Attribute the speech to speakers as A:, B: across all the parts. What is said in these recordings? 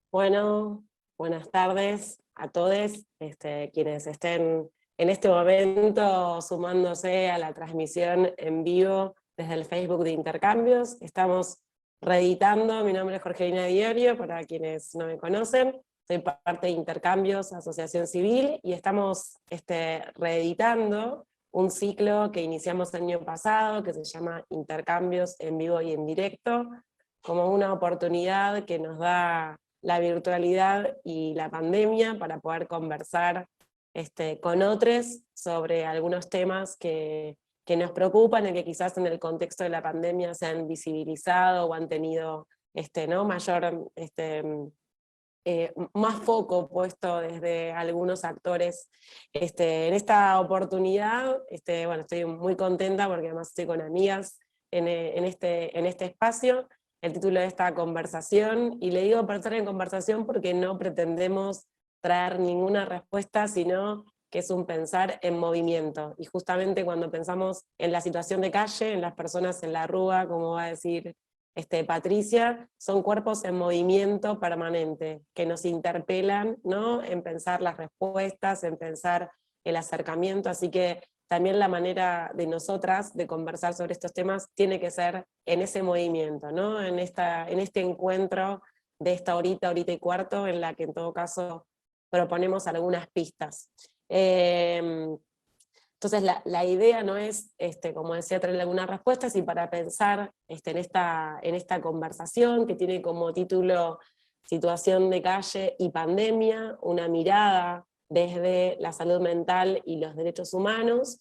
A: Bueno, buenas tardes a todos quienes estén en este momento sumándose a la transmisión en vivo desde el Facebook de Intercambios. Estamos reeditando, mi nombre es Jorgelina Diorio, para quienes no me conocen, soy parte de Intercambios, Asociación Civil, y estamos reeditando un ciclo que iniciamos el año pasado, que se llama Intercambios en vivo y en directo, como una oportunidad que nos da la virtualidad y la pandemia para poder conversar con otros sobre algunos temas que nos preocupan y que quizás en el contexto de la pandemia se han visibilizado o han tenido ¿no? mayor, más foco puesto desde algunos actores. En esta oportunidad, bueno, estoy muy contenta porque además estoy con amigas en este espacio. El título de esta conversación, y le digo pensar en conversación porque no pretendemos traer ninguna respuesta, sino que es un pensar en movimiento. Y justamente cuando pensamos en la situación de calle, en las personas en la rúa, como va a decir Patricia, son cuerpos en movimiento permanente, que nos interpelan, ¿no? En pensar las respuestas, en pensar el acercamiento, así que también la manera de nosotras de conversar sobre estos temas tiene que ser en ese movimiento, ¿no? En este encuentro de esta horita y cuarto, en la que en todo caso proponemos algunas pistas. Entonces la idea no es, como decía, traerle algunas respuestas, y para pensar en esta conversación que tiene como título Situación de calle y pandemia, una mirada desde la salud mental y los derechos humanos.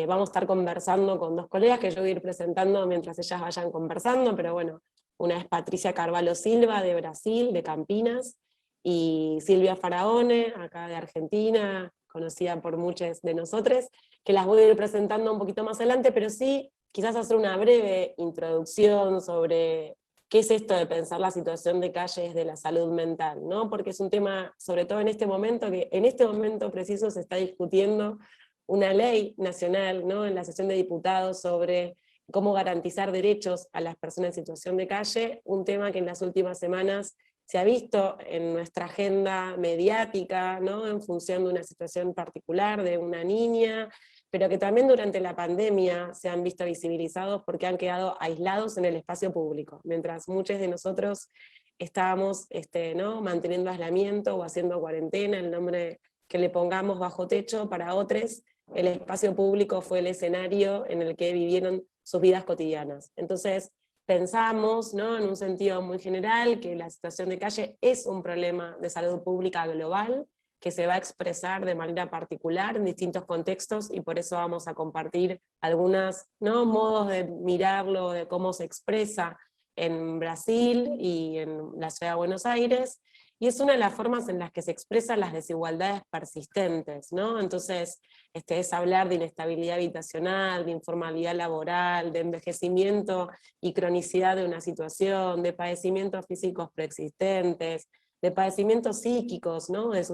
A: Vamos a estar conversando con dos colegas que yo voy a ir presentando mientras ellas vayan conversando, pero bueno, una es Patricia Carvalho Silva de Brasil, de Campinas, y Silvia Faraone, acá de Argentina, conocida por muchos de nosotros, que las voy a ir presentando un poquito más adelante, pero sí quizás hacer una breve introducción sobre qué es esto de pensar la situación de calle desde la salud mental, ¿no? Porque es un tema, sobre todo en este momento, que en este momento preciso se está discutiendo una ley nacional, ¿no? En la sesión de diputados sobre cómo garantizar derechos a las personas en situación de calle, un tema que en las últimas semanas se ha visto en nuestra agenda mediática, ¿no? En función de una situación particular de una niña, pero que también durante la pandemia se han visto visibilizados porque han quedado aislados en el espacio público, mientras muchos de nosotros estábamos ¿no? manteniendo aislamiento o haciendo cuarentena, el nombre que le pongamos, bajo techo. Para otros el espacio público fue el escenario en el que vivieron sus vidas cotidianas. Entonces pensamos, ¿no? En un sentido muy general, que la situación de calle es un problema de salud pública global, que se va a expresar de manera particular en distintos contextos, y por eso vamos a compartir algunos, ¿no? modos de mirarlo, de cómo se expresa en Brasil y en la ciudad de Buenos Aires, y es una de las formas en las que se expresan las desigualdades persistentes, ¿no? Entonces, es hablar de inestabilidad habitacional, de informalidad laboral, de envejecimiento y cronicidad de una situación, de padecimientos físicos preexistentes, de padecimientos psíquicos, ¿no? De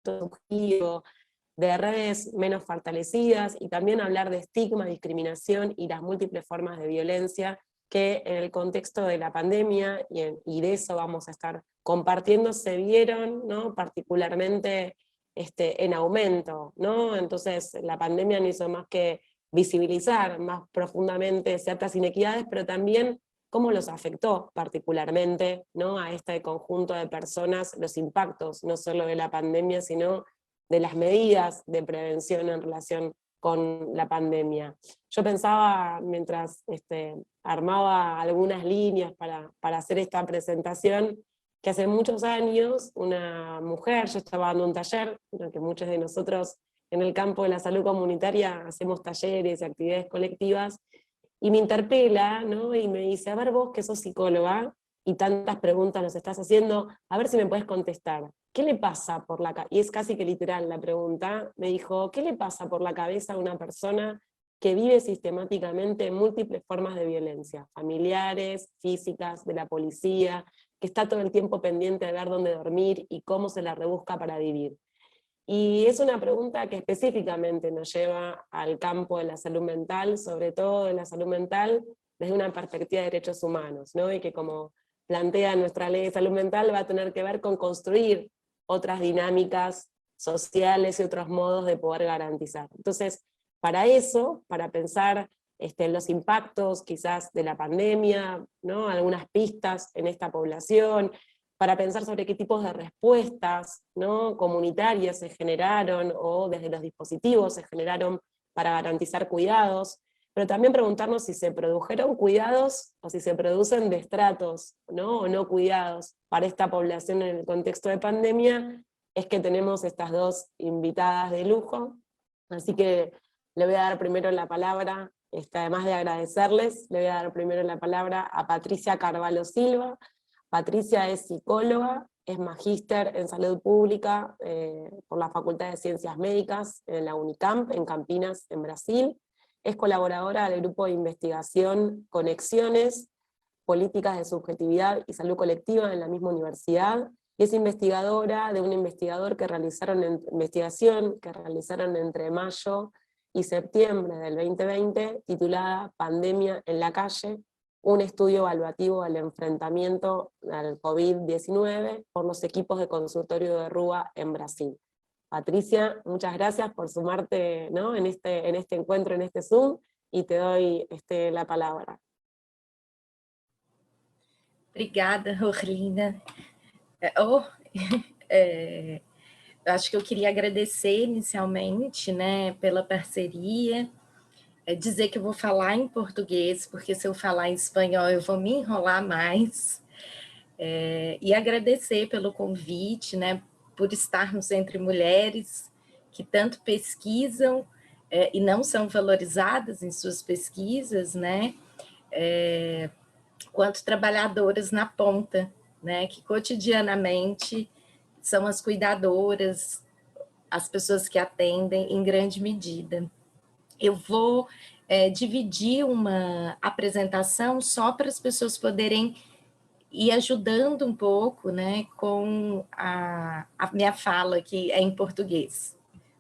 A: subjetivo, de redes menos fortalecidas, y también hablar de estigma, discriminación y las múltiples formas de violencia que en el contexto de la pandemia, y de eso vamos a estar compartiendo, se vieron, ¿no? particularmente en aumento, ¿no? Entonces la pandemia no hizo más que visibilizar más profundamente ciertas inequidades, pero también cómo los afectó particularmente, ¿no? a este conjunto de personas, los impactos no solo de la pandemia, sino de las medidas de prevención en relación con la pandemia. Yo pensaba, mientras armaba algunas líneas para hacer esta presentación, que hace muchos años una mujer, yo estaba dando un taller, que muchos de nosotros en el campo de la salud comunitaria hacemos talleres y actividades colectivas, y me interpela, ¿no? Y me dice, a ver vos que sos psicóloga, y tantas preguntas nos estás haciendo, a ver si me puedes contestar. ¿Qué le pasa por la cabeza? Y es casi que literal la pregunta, me dijo, ¿qué le pasa por la cabeza a una persona que vive sistemáticamente múltiples formas de violencia, familiares, físicas, de la policía, que está todo el tiempo pendiente de ver dónde dormir y cómo se la rebusca para vivir? Y es una pregunta que específicamente nos lleva al campo de la salud mental, sobre todo de la salud mental desde una perspectiva de derechos humanos, ¿no? Y que, como plantea nuestra ley de salud mental va a tener que ver con construir otras dinámicas sociales y otros modos de poder garantizar. Entonces, para eso, para pensar los impactos quizás de la pandemia, ¿no? Algunas pistas en esta población, para pensar sobre qué tipos de respuestas, ¿no? Comunitarias se generaron o desde los dispositivos se generaron para garantizar cuidados, pero también preguntarnos si se produjeron cuidados o si se producen destratos, ¿no? O no cuidados para esta población en el contexto de pandemia, es que tenemos estas dos invitadas de lujo, así que le voy a dar primero la palabra, además de agradecerles, le voy a dar primero la palabra a Patricia Carvalho Silva. Patricia es psicóloga, es magíster en salud pública por la Facultad de Ciencias Médicas en la Unicamp, en Campinas, en Brasil. Es colaboradora del grupo de investigación Conexiones, Políticas de Subjetividad y Salud Colectiva en la misma universidad, y es investigadora de un investigador que investigación que realizaron entre mayo y septiembre del 2020, titulada Pandemia en la calle, un estudio evaluativo del enfrentamiento al COVID-19 por los equipos de consultorio de Rúa en Brasil. Patricia, muchas gracias por sumarte, ¿no? en este encuentro, en este Zoom, y te doy la palabra.
B: Obrigada, Rorlina. Acho que eu queria agradecer inicialmente, né, pela parceria, dizer que eu vou falar em português, porque se eu falar em espanhol eu vou me enrolar mais, e agradecer pelo convite, né, por estarmos entre mulheres que tanto pesquisam e não são valorizadas em suas pesquisas, né, quanto trabalhadoras na ponta, né, que cotidianamente são as cuidadoras, as pessoas que atendem em grande medida. Eu vou dividir uma apresentação só para as pessoas poderem ir ajudando um pouco, né, com a minha fala, que é em português.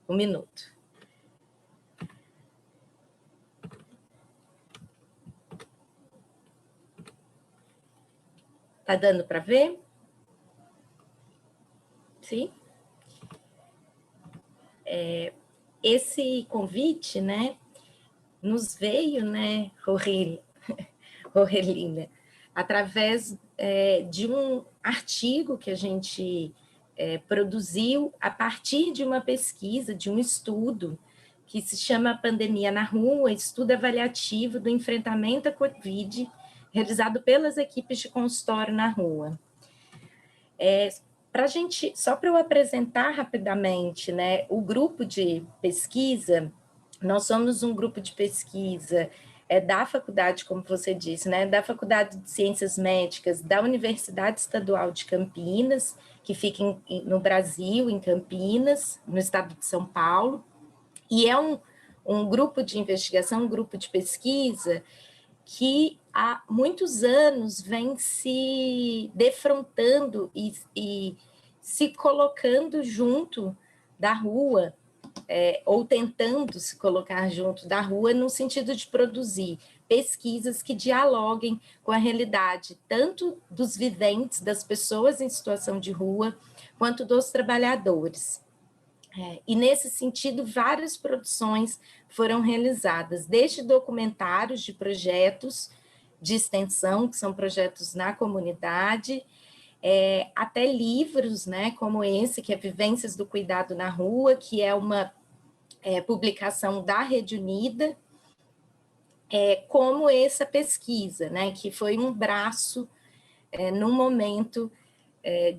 B: Um minuto. Tá dando para ver? Sim? Esse convite, né, nos veio, né, Rorelina, através de um artigo que a gente produziu a partir de uma pesquisa, de um estudo, que se chama Pandemia na Rua, estudo avaliativo do enfrentamento à Covid, realizado pelas equipes de consultório na rua. Pra gente, só para eu apresentar rapidamente, né, o grupo de pesquisa, nós somos um grupo de pesquisa da faculdade, como você disse, né, da Faculdade de Ciências Médicas da Universidade Estadual de Campinas, que fica no Brasil, em Campinas, no estado de São Paulo, e é um grupo de investigação, um grupo de pesquisa que há muitos anos vem se defrontando e se colocando junto da rua, ou tentando se colocar junto da rua, no sentido de produzir pesquisas que dialoguem com a realidade, tanto dos viventes, das pessoas em situação de rua, quanto dos trabalhadores. E, nesse sentido, várias produções foram realizadas, desde documentários de projetos de extensão, que são projetos na comunidade, até livros, né, como esse, que é Vivências do Cuidado na Rua, que é uma publicação da Rede Unida, como essa pesquisa, né, que foi um braço num momento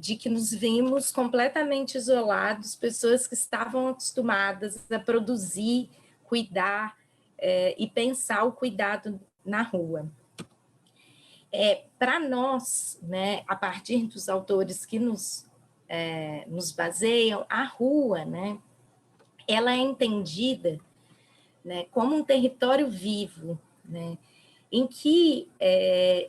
B: de que nos vimos completamente isolados, pessoas que estavam acostumadas a produzir, cuidar e pensar o cuidado na rua. Para nós, né, a partir dos autores que nos baseiam, a rua, né, ela é entendida, né, como um território vivo, né, em que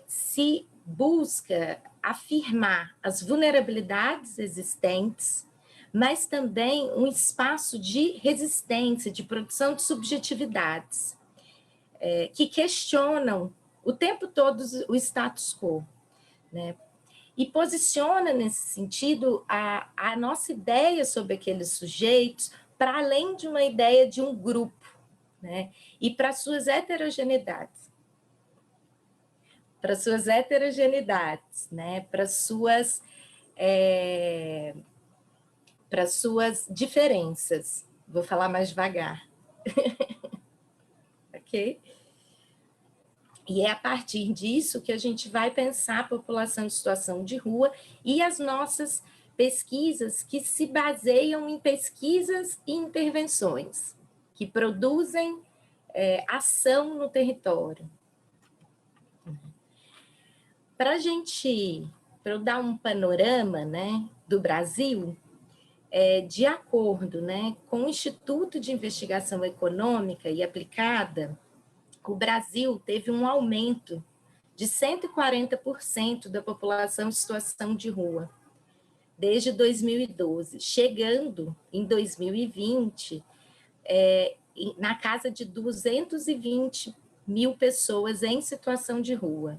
B: se busca afirmar as vulnerabilidades existentes, mas também um espaço de resistência, de produção de subjetividades, que questionam o tempo todo o status quo, né? e posiciona, nesse sentido, a nossa ideia sobre aqueles sujeitos para além de uma ideia de um grupo, né? E para suas heterogeneidades. Para suas heterogeneidades, né? Para suas diferenças. Vou falar mais devagar. Ok? E é a partir disso que a gente vai pensar a população em situação de rua e as nossas pesquisas que se baseiam em pesquisas e intervenções, que produzem ação no território. Para eu dar um panorama, né, do Brasil, de acordo, né, com o Instituto de Investigação Econômica e Aplicada, o Brasil teve um aumento de 140% da população em situação de rua, desde 2012, chegando em 2020 na casa de 220 mil pessoas em situação de rua.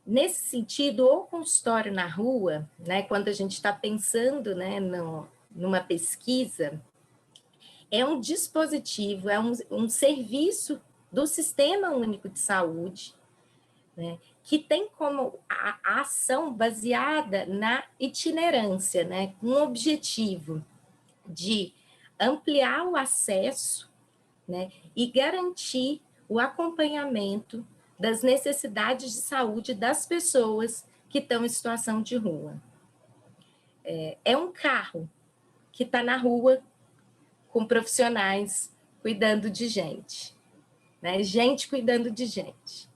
B: Nesse sentido, o consultório na rua, né, quando a gente está pensando, né, numa pesquisa, é um dispositivo, é um serviço do Sistema Único de Saúde, né, que tem como a ação baseada na itinerância, né, com o objetivo de ampliar o acesso, né, e garantir o acompanhamento das necessidades de saúde das pessoas que estão em situação de rua. É um carro que está na rua com profissionais cuidando de gente, né? Gente cuidando de gente.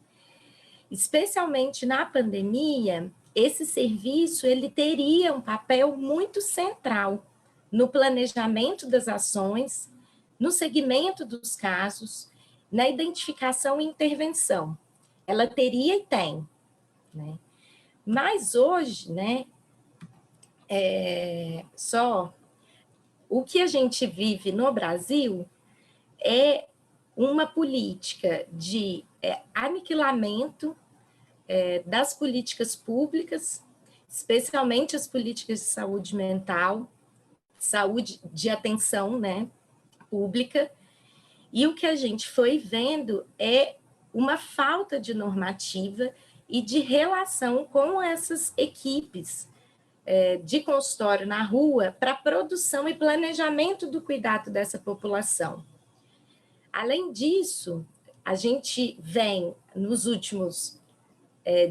B: Especialmente na pandemia, esse serviço ele teria um papel muito central no planejamento das ações, no segmento dos casos, na identificação e intervenção. Ela teria e tem, né? Mas hoje, né, o que a gente vive no Brasil é uma política de aniquilamento das políticas públicas, especialmente as políticas de saúde mental, saúde de atenção, né, pública, e o que a gente foi vendo é uma falta de normativa e de relação com essas equipes de consultório na rua para produção e planejamento do cuidado dessa população. Além disso, a gente vem nos últimos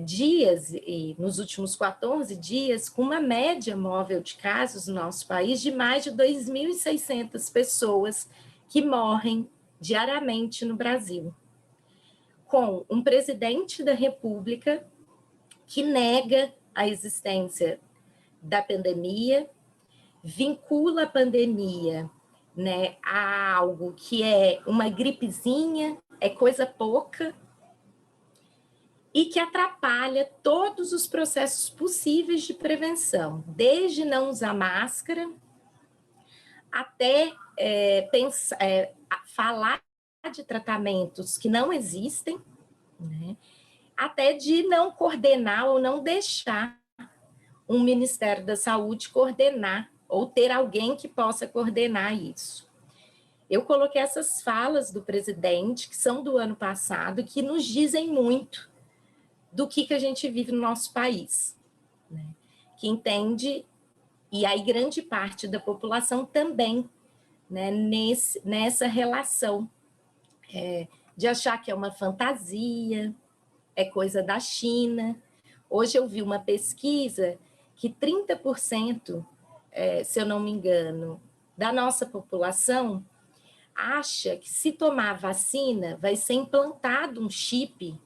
B: dias e nos últimos 14 dias com uma média móvel de casos no nosso país de mais de 2.600 pessoas que morrem diariamente no Brasil, com um presidente da República que nega a existência da pandemia, vincula a pandemia, né, a algo que é uma gripezinha, é coisa pouca, e que atrapalha todos os processos possíveis de prevenção, desde não usar máscara, até falar de tratamentos que não existem, né, até de não coordenar ou não deixar um Ministério da Saúde coordenar ou ter alguém que possa coordenar isso. Eu coloquei essas falas do presidente, que são do ano passado, que nos dizem muito do que a gente vive no nosso país, né? Que entende, e aí grande parte da população também, né, nessa relação de achar que é uma fantasia, é coisa da China. Hoje eu vi uma pesquisa que 30%, se eu não me engano, da nossa população acha que se tomar vacina vai ser implantado um chip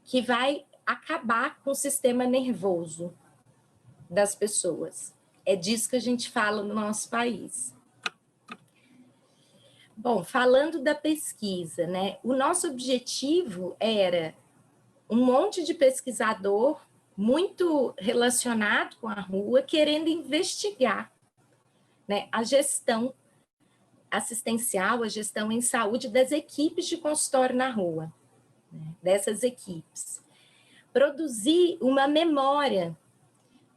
B: que vai acabar com o sistema nervoso das pessoas. É disso que a gente fala no nosso país. Bom, falando da pesquisa, né? O nosso objetivo era um monte de pesquisador muito relacionado com a rua, querendo investigar, né, a gestão assistencial, a gestão em saúde das equipes de consultório na rua, né, dessas equipes. produzir uma memória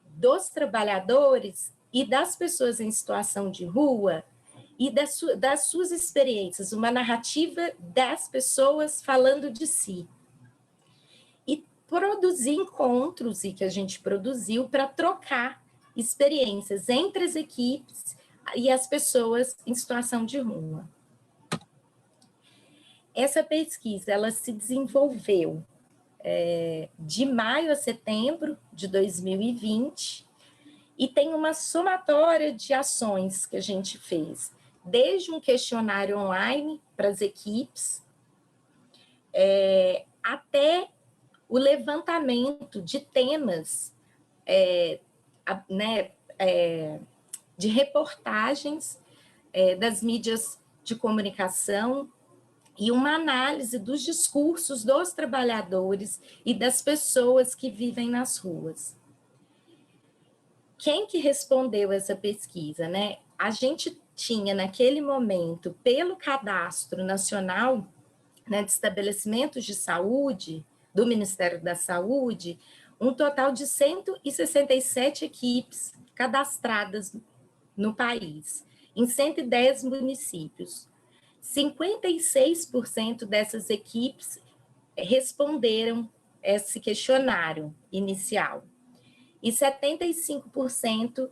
B: dos trabalhadores e das pessoas em situação de rua e das suas experiências, uma narrativa das pessoas falando de si. E produzir encontros, e que a gente produziu para trocar experiências entre as equipes e as pessoas em situação de rua. Essa pesquisa ela se desenvolveu de maio a setembro de 2020 e tem uma somatória de ações que a gente fez, desde um questionário online para as equipes, até o levantamento de temas de reportagens das mídias de comunicação e uma análise dos discursos dos trabalhadores e das pessoas que vivem nas ruas. Quem que respondeu essa pesquisa, né? A gente tinha, naquele momento, pelo Cadastro Nacional, né, de Estabelecimentos de Saúde, do Ministério da Saúde, um total de 167 equipes cadastradas no país, em 110 municípios. 56% dessas equipes responderam esse questionário inicial e 75%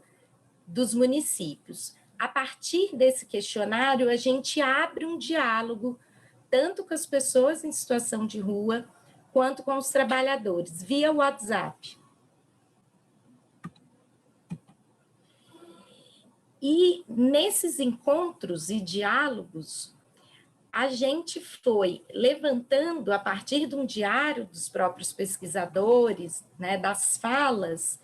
B: dos municípios. A partir desse questionário, a gente abre um diálogo tanto com as pessoas em situação de rua quanto com os trabalhadores, via WhatsApp. E nesses encontros e diálogos, a gente foi levantando, a partir de um diário dos próprios pesquisadores, né, das falas,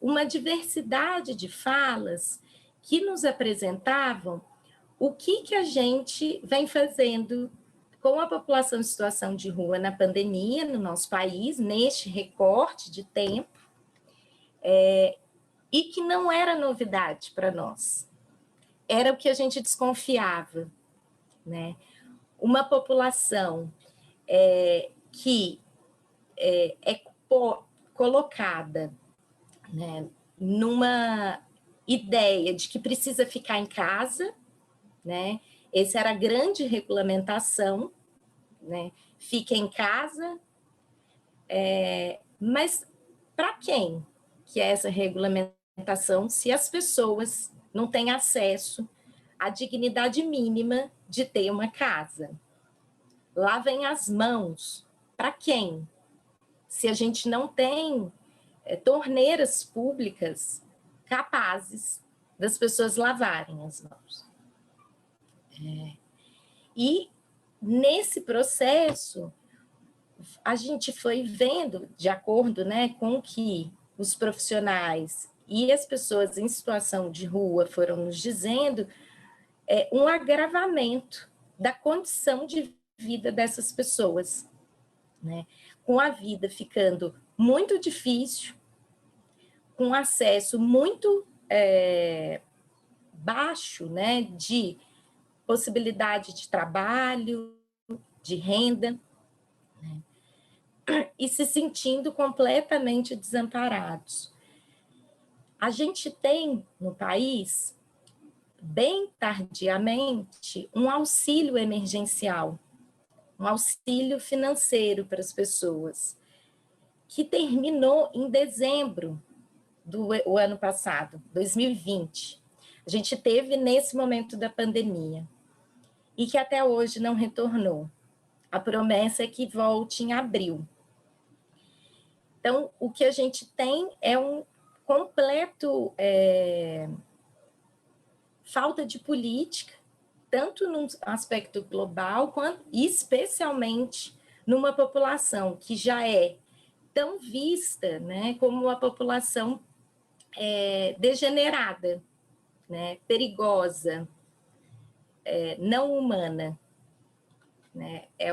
B: uma diversidade de falas que nos apresentavam o que a gente vem fazendo com a população em situação de rua na pandemia, no nosso país, neste recorte de tempo, e que não era novidade para nós. Era o que a gente desconfiava, né? Uma população que é colocada, né, numa ideia de que precisa ficar em casa, né? Essa era a grande regulamentação, né? Fica em casa, mas para quem que é essa regulamentação se as pessoas não têm acesso à dignidade mínima de ter uma casa? Lavem as mãos. Para quem? Se a gente não tem torneiras públicas capazes das pessoas lavarem as mãos. E nesse processo, a gente foi vendo, de acordo, né, com que os profissionais e as pessoas em situação de rua foram nos dizendo, um agravamento da condição de vida dessas pessoas, né? Com a vida ficando muito difícil, com acesso muito baixo, né, de possibilidade de trabalho, de renda, né? E se sentindo completamente desamparados. A gente tem no país, bem tardiamente, um auxílio emergencial, um auxílio financeiro para as pessoas, que terminou em dezembro do ano passado, 2020. A gente teve nesse momento da pandemia e que até hoje não retornou. A promessa é que volte em abril. Então, o que a gente tem é um completo falta de política, tanto no aspecto global, quanto especialmente numa população que já é tão vista, né, como uma população degenerada, né, perigosa, não humana, né? É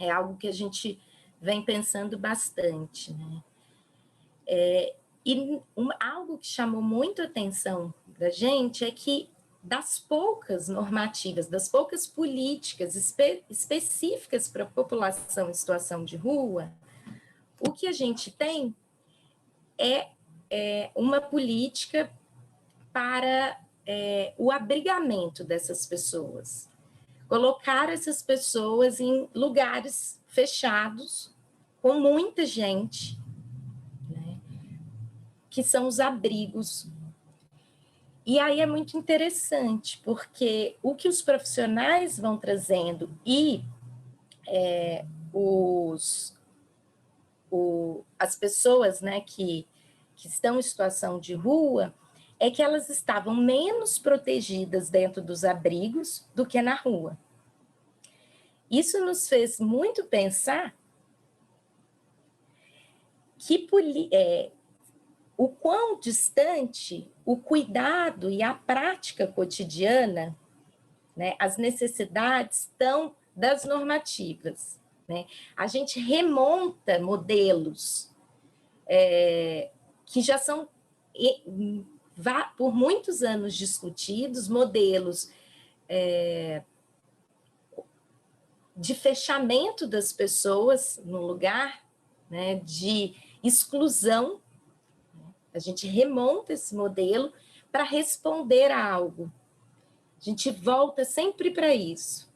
B: algo que a gente vem pensando bastante, né? E algo que chamou muito a atenção da gente é que das poucas normativas, das poucas políticas específicas para a população em situação de rua, o que a gente tem é uma política para o abrigamento dessas pessoas. Colocar essas pessoas em lugares fechados, com muita gente, né, que são os abrigos. E aí é muito interessante, porque o que os profissionais vão trazendo e as pessoas, né, que estão em situação de rua, é que elas estavam menos protegidas dentro dos abrigos do que na rua. Isso nos fez muito pensar que o quão distante o cuidado e a prática cotidiana, né, as necessidades estão das normativas, né? A gente remonta modelos que já são por muitos anos discutidos, modelos de fechamento das pessoas no lugar, né, de exclusão. A gente remonta esse modelo para responder a algo. A gente volta sempre para isso.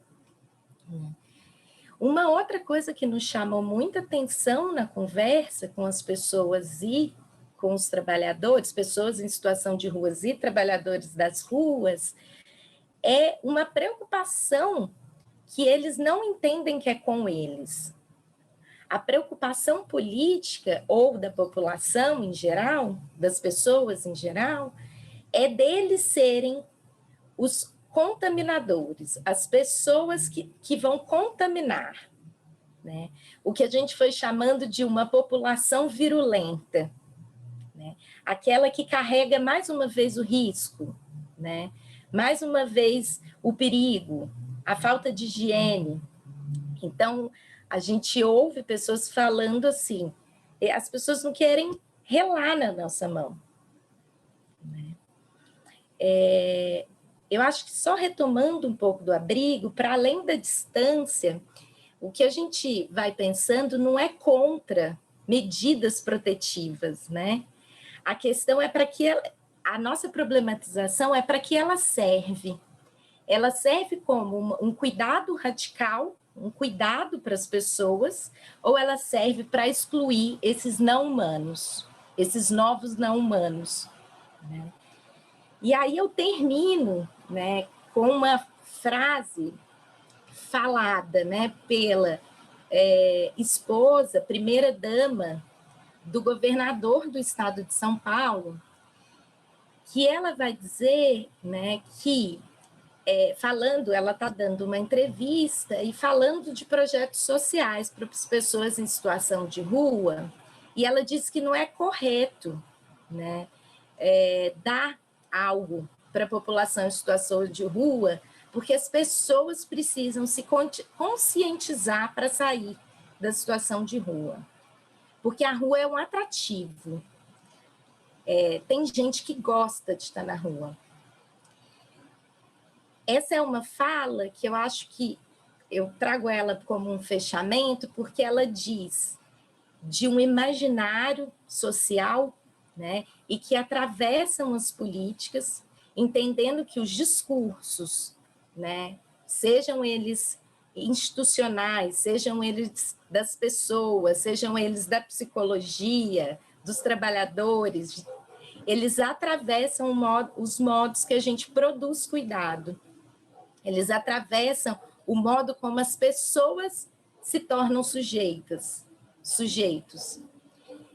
B: Uma outra coisa que nos chamou muita atenção na conversa com as pessoas e com os trabalhadores, pessoas em situação de ruas e trabalhadores das ruas, é uma preocupação que eles não entendem que é com eles. A preocupação política ou da população em geral, das pessoas em geral, é deles serem os contaminadores, as pessoas que vão contaminar, né? O que a gente foi chamando de uma população virulenta, né? Aquela que carrega mais uma vez o risco, né? Mais uma vez o perigo, a falta de higiene. Então, a gente ouve pessoas falando assim, as pessoas não querem relar na nossa mão. Eu acho que só retomando um pouco do abrigo, para além da distância, o que a gente vai pensando não é contra medidas protetivas, né? A questão é para que a nossa problematização é para que ela serve. Ela serve como um cuidado radical, um cuidado para as pessoas, ou ela serve para excluir esses não humanos, esses novos não humanos, né? E aí eu termino, né, com uma frase falada, né, pela esposa, primeira-dama do governador do estado de São Paulo, que ela vai dizer, né, que falando, ela está dando uma entrevista e falando de projetos sociais para as pessoas em situação de rua, e ela diz que não é correto, né, dar algo para a população em situação de rua, porque as pessoas precisam se conscientizar para sair da situação de rua. Porque a rua é um atrativo. Tem gente que gosta de estar na rua. Essa é uma fala que eu acho que eu trago ela como um fechamento, porque ela diz de um imaginário social, né, e que atravessam as políticas, entendendo que os discursos, né, sejam eles institucionais, sejam eles das pessoas, sejam eles da psicologia, dos trabalhadores, eles atravessam os modos que a gente produz cuidado. Eles atravessam o modo como as pessoas se tornam sujeitos.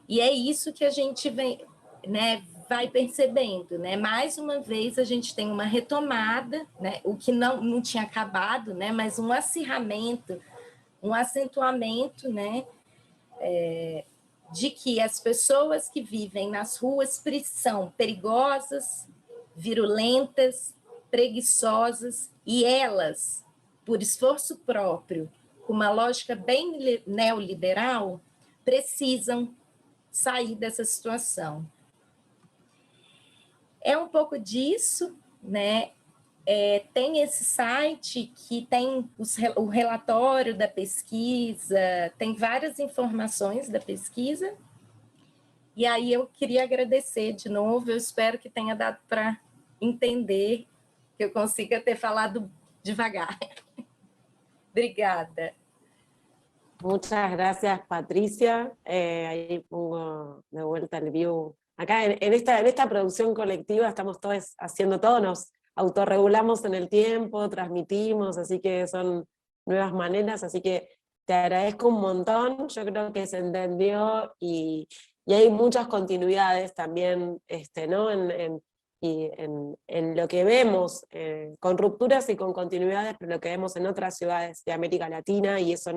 B: E é isso que a gente vem, né, vai percebendo, né? Mais uma vez a gente tem uma retomada, né, o que não tinha acabado, né, mas um acirramento, um acentuamento, né, de que as pessoas que vivem nas ruas são perigosas, virulentas, preguiçosas, e elas, por esforço próprio, com uma lógica bem neoliberal, precisam sair dessa situação. É um pouco disso, né? tem esse site que tem o relatório da pesquisa, tem várias informações da pesquisa, e aí eu queria agradecer de novo, eu espero que tenha dado para entender, que eu consiga ter falado devagar. Obrigada.
A: Muchas gracias, Patricia. Ahí pongo de vuelta el view. Acá en esta producción colectiva estamos todos haciendo todo, nos autorregulamos en el tiempo, transmitimos, así que son nuevas maneras, así que te agradezco un montón, yo creo que se entendió y hay muchas continuidades también, ¿no? En lo que vemos, con rupturas y con continuidades, pero lo que vemos en otras ciudades de América Latina, y eso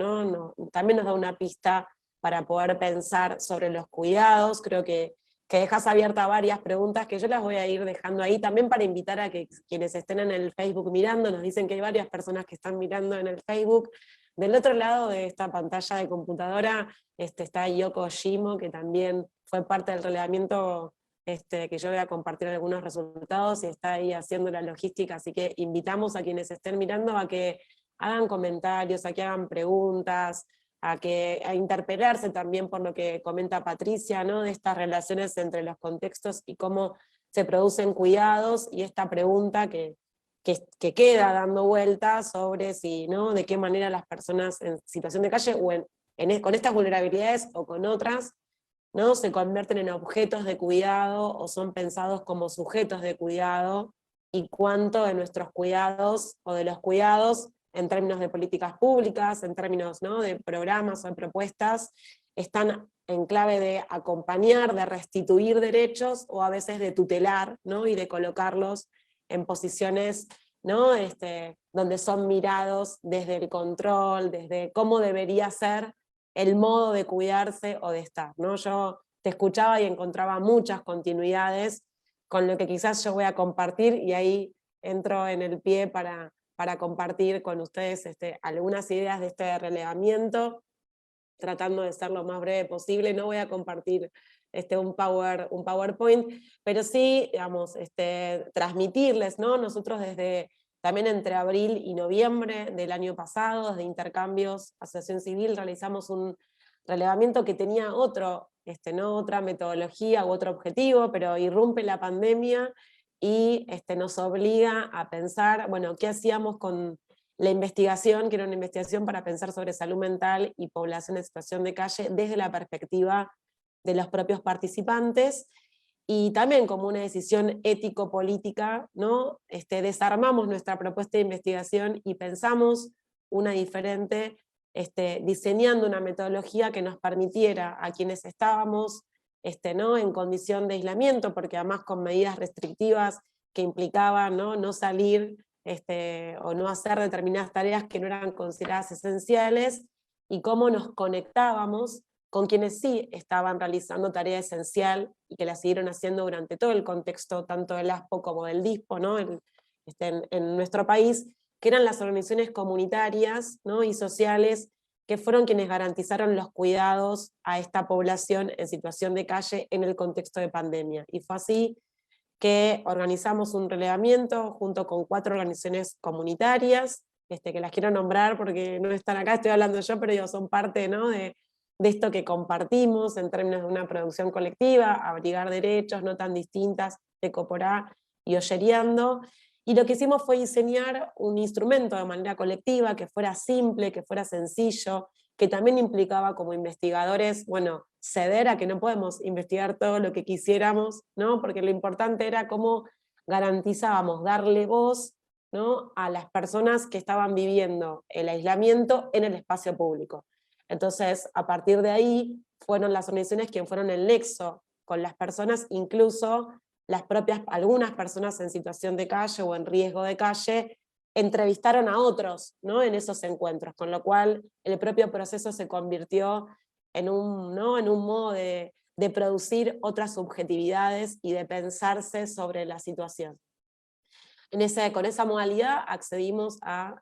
A: también nos da una pista para poder pensar sobre los cuidados. Creo que dejas abiertas varias preguntas que yo las voy a ir dejando ahí, también para invitar a que quienes estén en el Facebook mirando, nos dicen que hay varias personas que están mirando en el Facebook. Del otro lado de esta pantalla de computadora está Yoko Shimo, que también fue parte del relevamiento, que yo voy a compartir algunos resultados y está ahí haciendo la logística, así que invitamos a quienes estén mirando a que hagan comentarios, a que hagan preguntas, a interpelarse también por lo que comenta Patricia, ¿no? De estas relaciones entre los contextos y cómo se producen cuidados, y esta pregunta que queda dando vueltas sobre si, ¿no? De qué manera las personas en situación de calle, o con estas vulnerabilidades o con otras, ¿no? Se convierten en objetos de cuidado o son pensados como sujetos de cuidado, y cuánto de nuestros cuidados o de los cuidados en términos de políticas públicas, en términos, ¿no? De programas o de propuestas, están en clave de acompañar, de restituir derechos, o a veces de tutelar, ¿no? Y de colocarlos en posiciones, ¿no? Donde son mirados desde el control, desde cómo debería ser el modo de cuidarse o de estar, ¿no? Yo te escuchaba y encontraba muchas continuidades con lo que quizás yo voy a compartir, y ahí entro en el pie para compartir con ustedes algunas ideas de este relevamiento, tratando de ser lo más breve posible. No voy a compartir un PowerPoint, pero sí, digamos, transmitirles, ¿no? Nosotros también entre abril y noviembre del año pasado, desde Intercambios Asociación Civil, realizamos un relevamiento que tenía otra metodología u otro objetivo, pero irrumpe la pandemia y nos obliga a pensar, bueno, ¿qué hacíamos con la investigación, que era una investigación para pensar sobre salud mental y población en situación de calle desde la perspectiva de los propios participantes? Y también como una decisión ético-política, ¿no? Desarmamos nuestra propuesta de investigación y pensamos una diferente, diseñando una metodología que nos permitiera a quienes estábamos ¿no? en condición de aislamiento, porque además con medidas restrictivas que implicaban no salir o no hacer determinadas tareas que no eran consideradas esenciales, y cómo nos conectábamos con quienes sí estaban realizando tarea esencial y que la siguieron haciendo durante todo el contexto, tanto del ASPO como del DISPO, ¿no? en nuestro país, que eran las organizaciones comunitarias, ¿no? y sociales, que fueron quienes garantizaron los cuidados a esta población en situación de calle en el contexto de pandemia. Y fue así que organizamos un relevamiento junto con 4 organizaciones comunitarias, que las quiero nombrar porque no están acá, estoy hablando yo, pero digo, son parte, ¿no? de esto que compartimos en términos de una producción colectiva, Abrigar Derechos, No Tan Distintas, Tecoporá y Olleriando. Y lo que hicimos fue diseñar un instrumento de manera colectiva que fuera simple, que fuera sencillo, que también implicaba como investigadores, bueno, ceder a que no podemos investigar todo lo que quisiéramos, ¿no? Porque lo importante era cómo garantizábamos darle voz, ¿no? a las personas que estaban viviendo el aislamiento en el espacio público. Entonces, a partir de ahí, fueron las organizaciones quienes fueron el nexo con las personas, incluso algunas personas en situación de calle o en riesgo de calle, entrevistaron a otros, ¿no? en esos encuentros, con lo cual el propio proceso se convirtió en un modo de producir otras subjetividades y de pensarse sobre la situación. Con esa modalidad accedimos a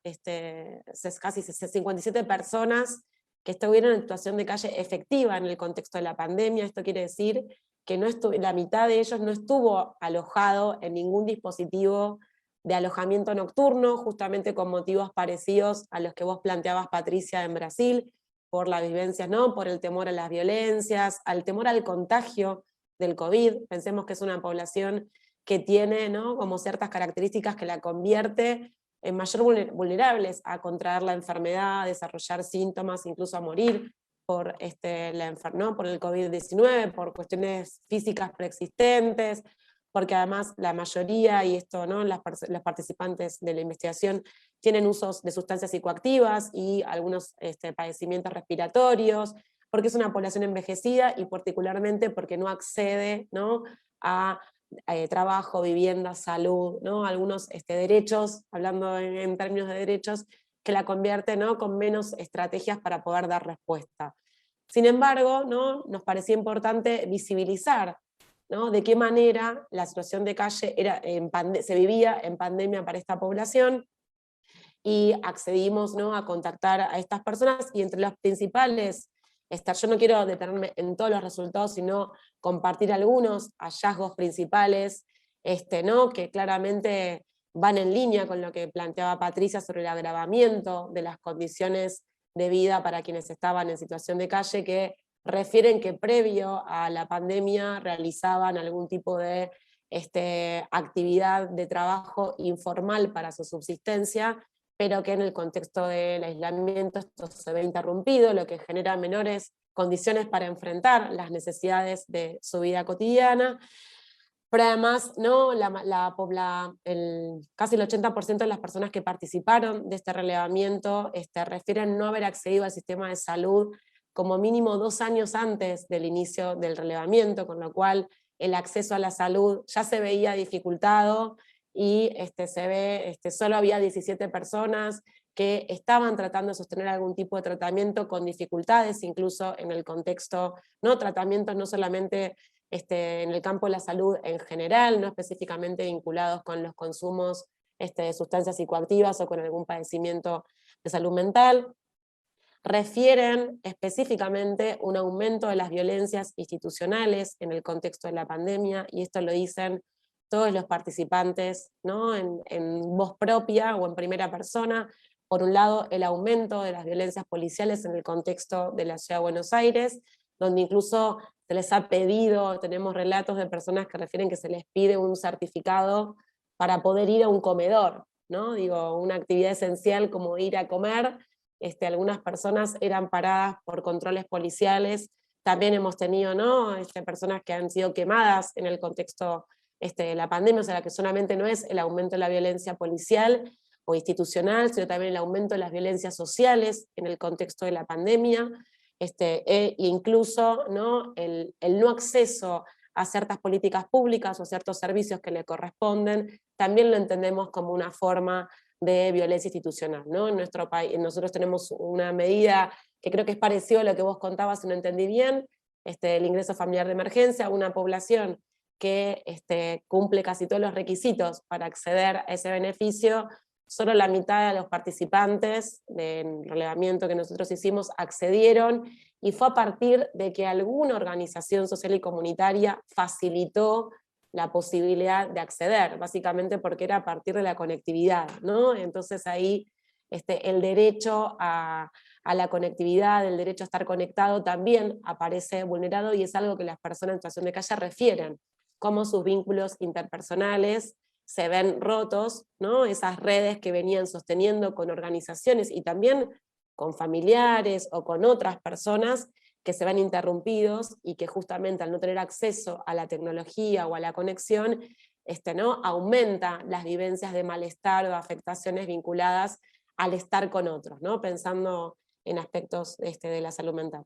A: casi 57 personas que estuvieron en situación de calle efectiva en el contexto de la pandemia. Esto quiere decir que la mitad de ellos no estuvo alojado en ningún dispositivo de alojamiento nocturno, justamente con motivos parecidos a los que vos planteabas, Patricia, en Brasil, por las vivencias, ¿no? Por el temor a las violencias, al temor al contagio del COVID. Pensemos que es una población que tiene, ¿no?, como ciertas características que la convierte en mayor vulnerables a contraer la enfermedad, a desarrollar síntomas, incluso a morir por, ¿no?, por el COVID-19, por cuestiones físicas preexistentes, porque además la mayoría, y esto, ¿no?, los participantes de la investigación tienen usos de sustancias psicoactivas y algunos padecimientos respiratorios, porque es una población envejecida y particularmente porque no accede, ¿no?, a trabajo, vivienda, salud, ¿no?, algunos derechos, hablando en términos de derechos, que la convierte, ¿no?, con menos estrategias para poder dar respuesta. Sin embargo, ¿no?, nos parecía importante visibilizar, ¿no?, de qué manera la situación de calle se vivía en pandemia para esta población, y accedimos, ¿no?, a contactar a estas personas, y entre los principales, yo no quiero detenerme en todos los resultados, sino compartir algunos hallazgos principales, ¿no?, que claramente van en línea con lo que planteaba Patricia sobre el agravamiento de las condiciones de vida para quienes estaban en situación de calle, que refieren que previo a la pandemia realizaban algún tipo de actividad de trabajo informal para su subsistencia, pero que en el contexto del aislamiento esto se ve interrumpido, lo que genera menores condiciones para enfrentar las necesidades de su vida cotidiana. Pero además, ¿no?, casi el 80% de las personas que participaron de este relevamiento refieren no haber accedido al sistema de salud como mínimo 2 años antes del inicio del relevamiento, con lo cual el acceso a la salud ya se veía dificultado, y solo había 17 personas que estaban tratando de sostener algún tipo de tratamiento con dificultades, incluso en el contexto, no tratamientos no solamente en el campo de la salud en general, no específicamente vinculados con los consumos de sustancias psicoactivas o con algún padecimiento de salud mental. Refieren específicamente un aumento de las violencias institucionales en el contexto de la pandemia, y esto lo dicen todos los participantes, ¿no?, en voz propia o en primera persona. Por un lado, el aumento de las violencias policiales en el contexto de la Ciudad de Buenos Aires, donde incluso se les ha pedido, tenemos relatos de personas que refieren que se les pide un certificado para poder ir a un comedor, ¿no? Digo, una actividad esencial como ir a comer. Algunas personas eran paradas por controles policiales. También hemos tenido, ¿no?, personas que han sido quemadas en el contexto de la pandemia, o sea, que solamente no es el aumento de la violencia policial o institucional, sino también el aumento de las violencias sociales en el contexto de la pandemia, incluso, ¿no?, el no acceso a ciertas políticas públicas o ciertos servicios que le corresponden, también lo entendemos como una forma de violencia institucional, ¿no? En nuestro país, nosotros tenemos una medida que creo que es parecido a lo que vos contabas, si no entendí bien, el ingreso familiar de emergencia, una población que cumple casi todos los requisitos para acceder a ese beneficio. Solo la mitad de los participantes del relevamiento que nosotros hicimos accedieron, y fue a partir de que alguna organización social y comunitaria facilitó la posibilidad de acceder, básicamente porque era a partir de la conectividad, ¿no? Entonces ahí el derecho a la conectividad, el derecho a estar conectado también aparece vulnerado, y es algo que las personas en situación de calle refieren, cómo sus vínculos interpersonales se ven rotos, ¿no? Esas redes que venían sosteniendo con organizaciones y también con familiares o con otras personas, que se ven interrumpidos, y que justamente al no tener acceso a la tecnología o a la conexión, ¿no?, aumenta las vivencias de malestar o afectaciones vinculadas al estar con otros, ¿no?, pensando en aspectos de la salud mental.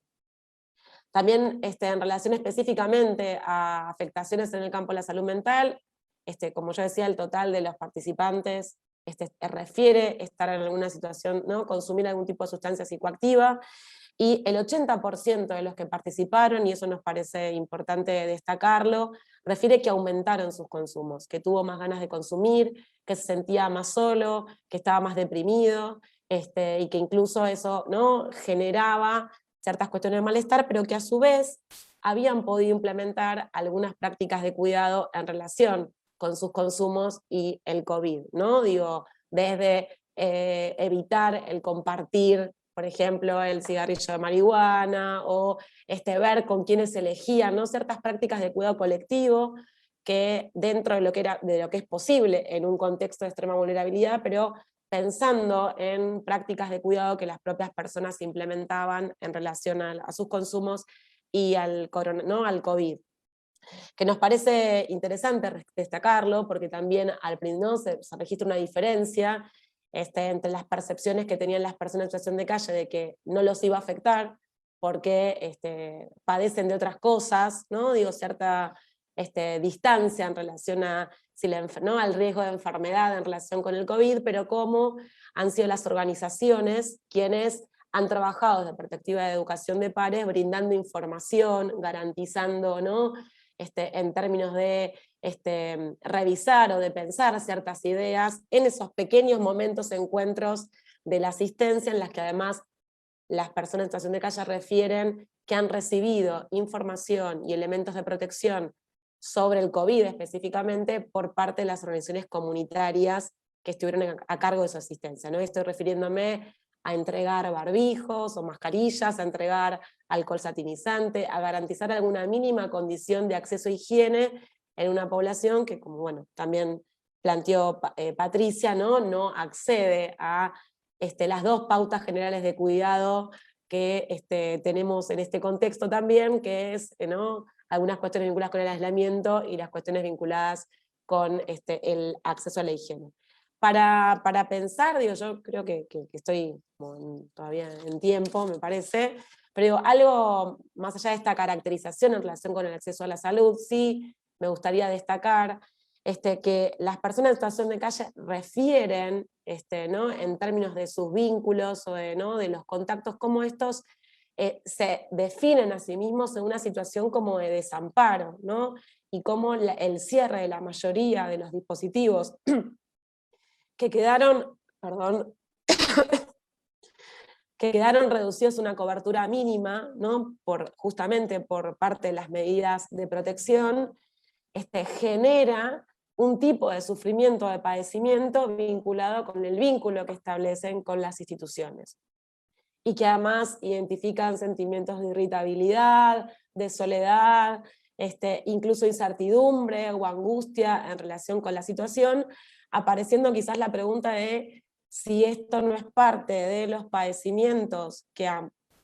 A: También en relación específicamente a afectaciones en el campo de la salud mental, como yo decía, el total de los participantes refiere estar en alguna situación, ¿no?, consumir algún tipo de sustancia psicoactiva, y el 80% de los que participaron, y eso nos parece importante destacarlo, refiere que aumentaron sus consumos, que tuvo más ganas de consumir, que se sentía más solo, que estaba más deprimido, y que incluso eso, ¿no?, generaba ciertas cuestiones de malestar, pero que a su vez habían podido implementar algunas prácticas de cuidado en relación con sus consumos y el COVID, ¿no? Digo, desde evitar el compartir, por ejemplo, el cigarrillo de marihuana, o ver con quiénes elegían, ¿no? Ciertas prácticas de cuidado colectivo, que dentro de lo que es posible en un contexto de extrema vulnerabilidad, pero pensando en prácticas de cuidado que las propias personas implementaban en relación a sus consumos y al COVID. Que nos parece interesante destacarlo, porque también al principio se registra una diferencia entre las percepciones que tenían las personas en situación de calle de que no los iba a afectar, porque padecen de otras cosas, ¿no? Digo, cierta distancia en relación a ¿no? al riesgo de enfermedad en relación con el COVID, pero cómo han sido las organizaciones quienes han trabajado desde perspectiva de educación de pares, brindando información, garantizando, ¿no? En términos de revisar o de pensar ciertas ideas en esos pequeños momentos, encuentros de la asistencia, en las que además las personas en situación de calle refieren que han recibido información y elementos de protección sobre el COVID específicamente por parte de las organizaciones comunitarias que estuvieron a cargo de su asistencia, ¿no? Estoy refiriéndome a entregar barbijos o mascarillas, a entregar alcohol satinizante, a garantizar alguna mínima condición de acceso a higiene en una población que, como bueno, también planteó Patricia, no accede a las dos pautas generales de cuidado que tenemos en este contexto también, que es ¿no? algunas cuestiones vinculadas con el aislamiento y las cuestiones vinculadas con el acceso a la higiene. Para pensar, digo, yo creo que estoy todavía en tiempo, me parece, pero digo, algo más allá de esta caracterización en relación con el acceso a la salud, sí me gustaría destacar que las personas en situación de calle refieren, ¿no? en términos de sus vínculos o ¿no? de los contactos, como estos se definen a sí mismos en una situación como de desamparo, ¿no? Y como el cierre de la mayoría de los dispositivos que quedaron, que quedaron reducidos a una cobertura mínima, ¿no? Justamente por parte de las medidas de protección, genera un tipo de sufrimiento, de padecimiento vinculado con el vínculo que establecen con las instituciones. Y que además identifican sentimientos de irritabilidad, de soledad, incluso incertidumbre o angustia en relación con la situación, apareciendo quizás la pregunta de si esto no es parte de los padecimientos que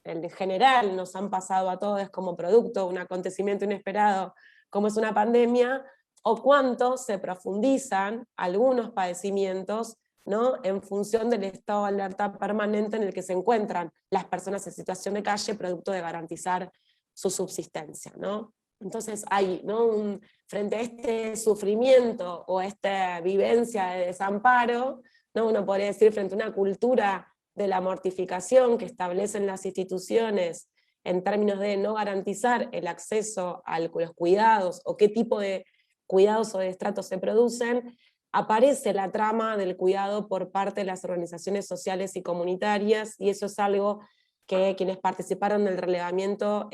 A: en general nos han pasado a todos como producto de un acontecimiento inesperado como es una pandemia, o cuánto se profundizan algunos padecimientos, ¿no? en función del estado de alerta permanente en el que se encuentran las personas en situación de calle, producto de garantizar su subsistencia, ¿no? Entonces hay, ¿no? frente a este sufrimiento o a esta vivencia de desamparo, ¿no? uno podría decir frente a una cultura de la mortificación que establecen las instituciones en términos de no garantizar el acceso a los cuidados o qué tipo de cuidados o de estratos se producen, aparece la trama del cuidado por parte de las organizaciones sociales y comunitarias, y eso es algo que quienes participaron del relevamiento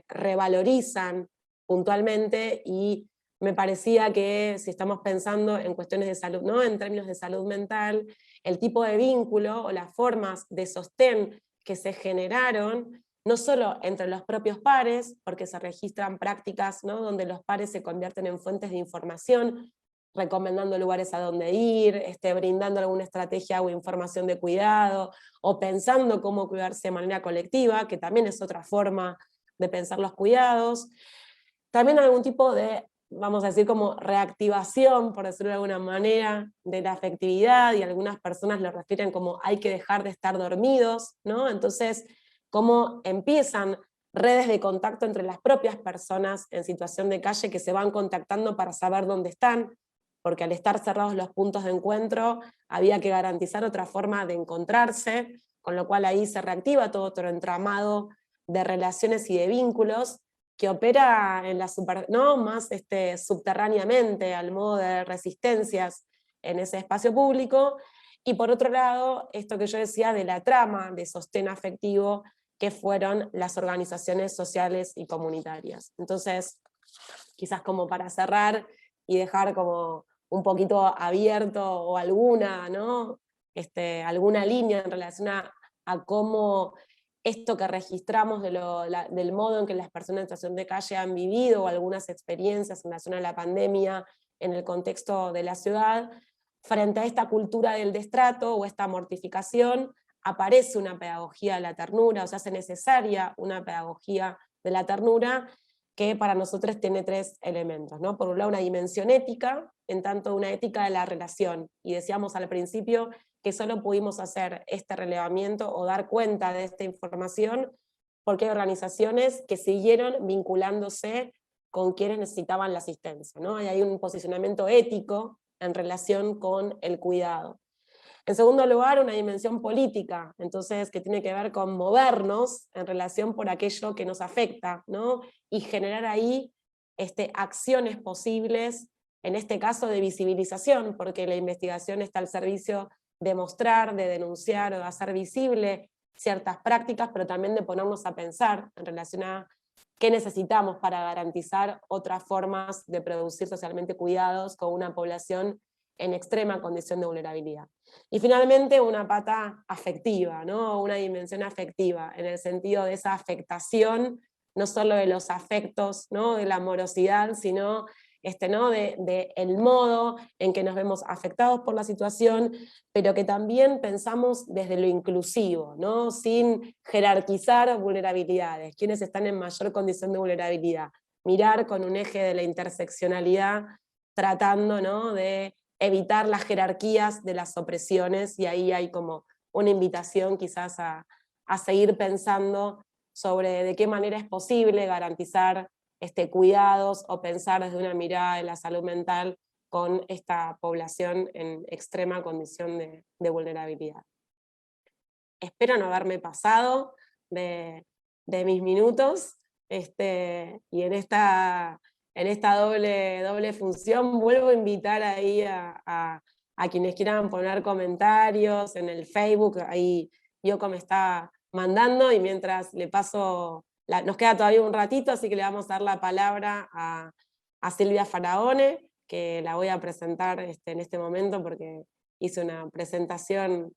A: revalorizan puntualmente, y me parecía que si estamos pensando en cuestiones de salud, ¿no? en términos de salud mental, el tipo de vínculo o las formas de sostén que se generaron, no solo entre los propios pares, porque se registran prácticas, ¿no? donde los pares se convierten en fuentes de información, recomendando lugares a donde ir, brindando alguna estrategia o información de cuidado, o pensando cómo cuidarse de manera colectiva, que también es otra forma de pensar los cuidados. También algún tipo de, vamos a decir, como reactivación, por decirlo de alguna manera, de la afectividad, y algunas personas lo refieren como hay que dejar de estar dormidos, ¿no? Entonces, cómo empiezan redes de contacto entre las propias personas en situación de calle que se van contactando para saber dónde están, porque al estar cerrados los puntos de encuentro había que garantizar otra forma de encontrarse, con lo cual ahí se reactiva todo otro entramado de relaciones y de vínculos que opera en la ¿no? más subterráneamente, al modo de resistencias en ese espacio público, y por otro lado, esto que yo decía de la trama de sostén afectivo que fueron las organizaciones sociales y comunitarias. Entonces, quizás como para cerrar, y dejar como un poquito abierto o alguna, ¿no? Alguna línea en relación a cómo esto que registramos del modo en que las personas en situación de calle han vivido, o algunas experiencias en relación a la pandemia en el contexto de la ciudad, frente a esta cultura del destrato o esta mortificación, aparece una pedagogía de la ternura, o sea, hace necesaria una pedagogía de la ternura, que para nosotros tiene tres elementos, ¿no? Por un lado, una dimensión ética, en tanto una ética de la relación, y decíamos al principio que solo pudimos hacer este relevamiento o dar cuenta de esta información porque hay organizaciones que siguieron vinculándose con quienes necesitaban la asistencia, ¿no? Y hay un posicionamiento ético en relación con el cuidado. En segundo lugar, una dimensión política, entonces que tiene que ver con movernos en relación por aquello que nos afecta, ¿no? Y generar ahí acciones posibles, en este caso de visibilización, porque la investigación está al servicio de mostrar, de denunciar o de hacer visible ciertas prácticas, pero también de ponernos a pensar en relación a qué necesitamos para garantizar otras formas de producir socialmente cuidados con una población en extrema condición de vulnerabilidad. Y finalmente una pata afectiva, ¿no? Una dimensión afectiva, en el sentido de esa afectación, no solo de los afectos, ¿no? De la amorosidad, sino ¿no? de el modo en que nos vemos afectados por la situación, pero que también pensamos desde lo inclusivo, ¿no? Sin jerarquizar vulnerabilidades, quienes están en mayor condición de vulnerabilidad. Mirar con un eje de la interseccionalidad, tratando, ¿no? de evitar las jerarquías de las opresiones, y ahí hay como una invitación quizás a seguir pensando sobre de qué manera es posible garantizar cuidados o pensar desde una mirada de la salud mental con esta población en extrema condición de vulnerabilidad. Espero no haberme pasado de mis minutos, y en esta doble función vuelvo a invitar ahí a quienes quieran poner comentarios en el Facebook, ahí Yoko me está mandando, y mientras le paso, nos queda todavía un ratito, así que le vamos a dar la palabra a Silvia Faraone, que la voy a presentar en este momento porque hice una presentación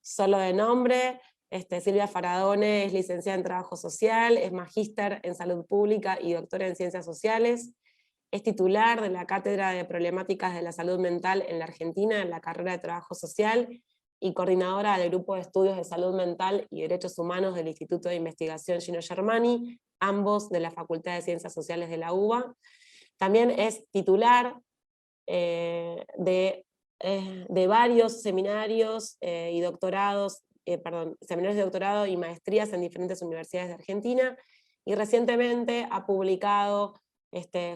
A: solo de nombre. Silvia Faraone es licenciada en Trabajo Social, es magíster en Salud Pública y doctora en Ciencias Sociales, es titular de la Cátedra de Problemáticas de la Salud Mental en la Argentina en la carrera de Trabajo Social, y coordinadora del Grupo de Estudios de Salud Mental y Derechos Humanos del Instituto de Investigación Gino Germani, ambos de la Facultad de Ciencias Sociales de la UBA. También es titular de varios seminarios y doctorados, seminarios de doctorado y maestrías en diferentes universidades de Argentina, y recientemente ha publicado,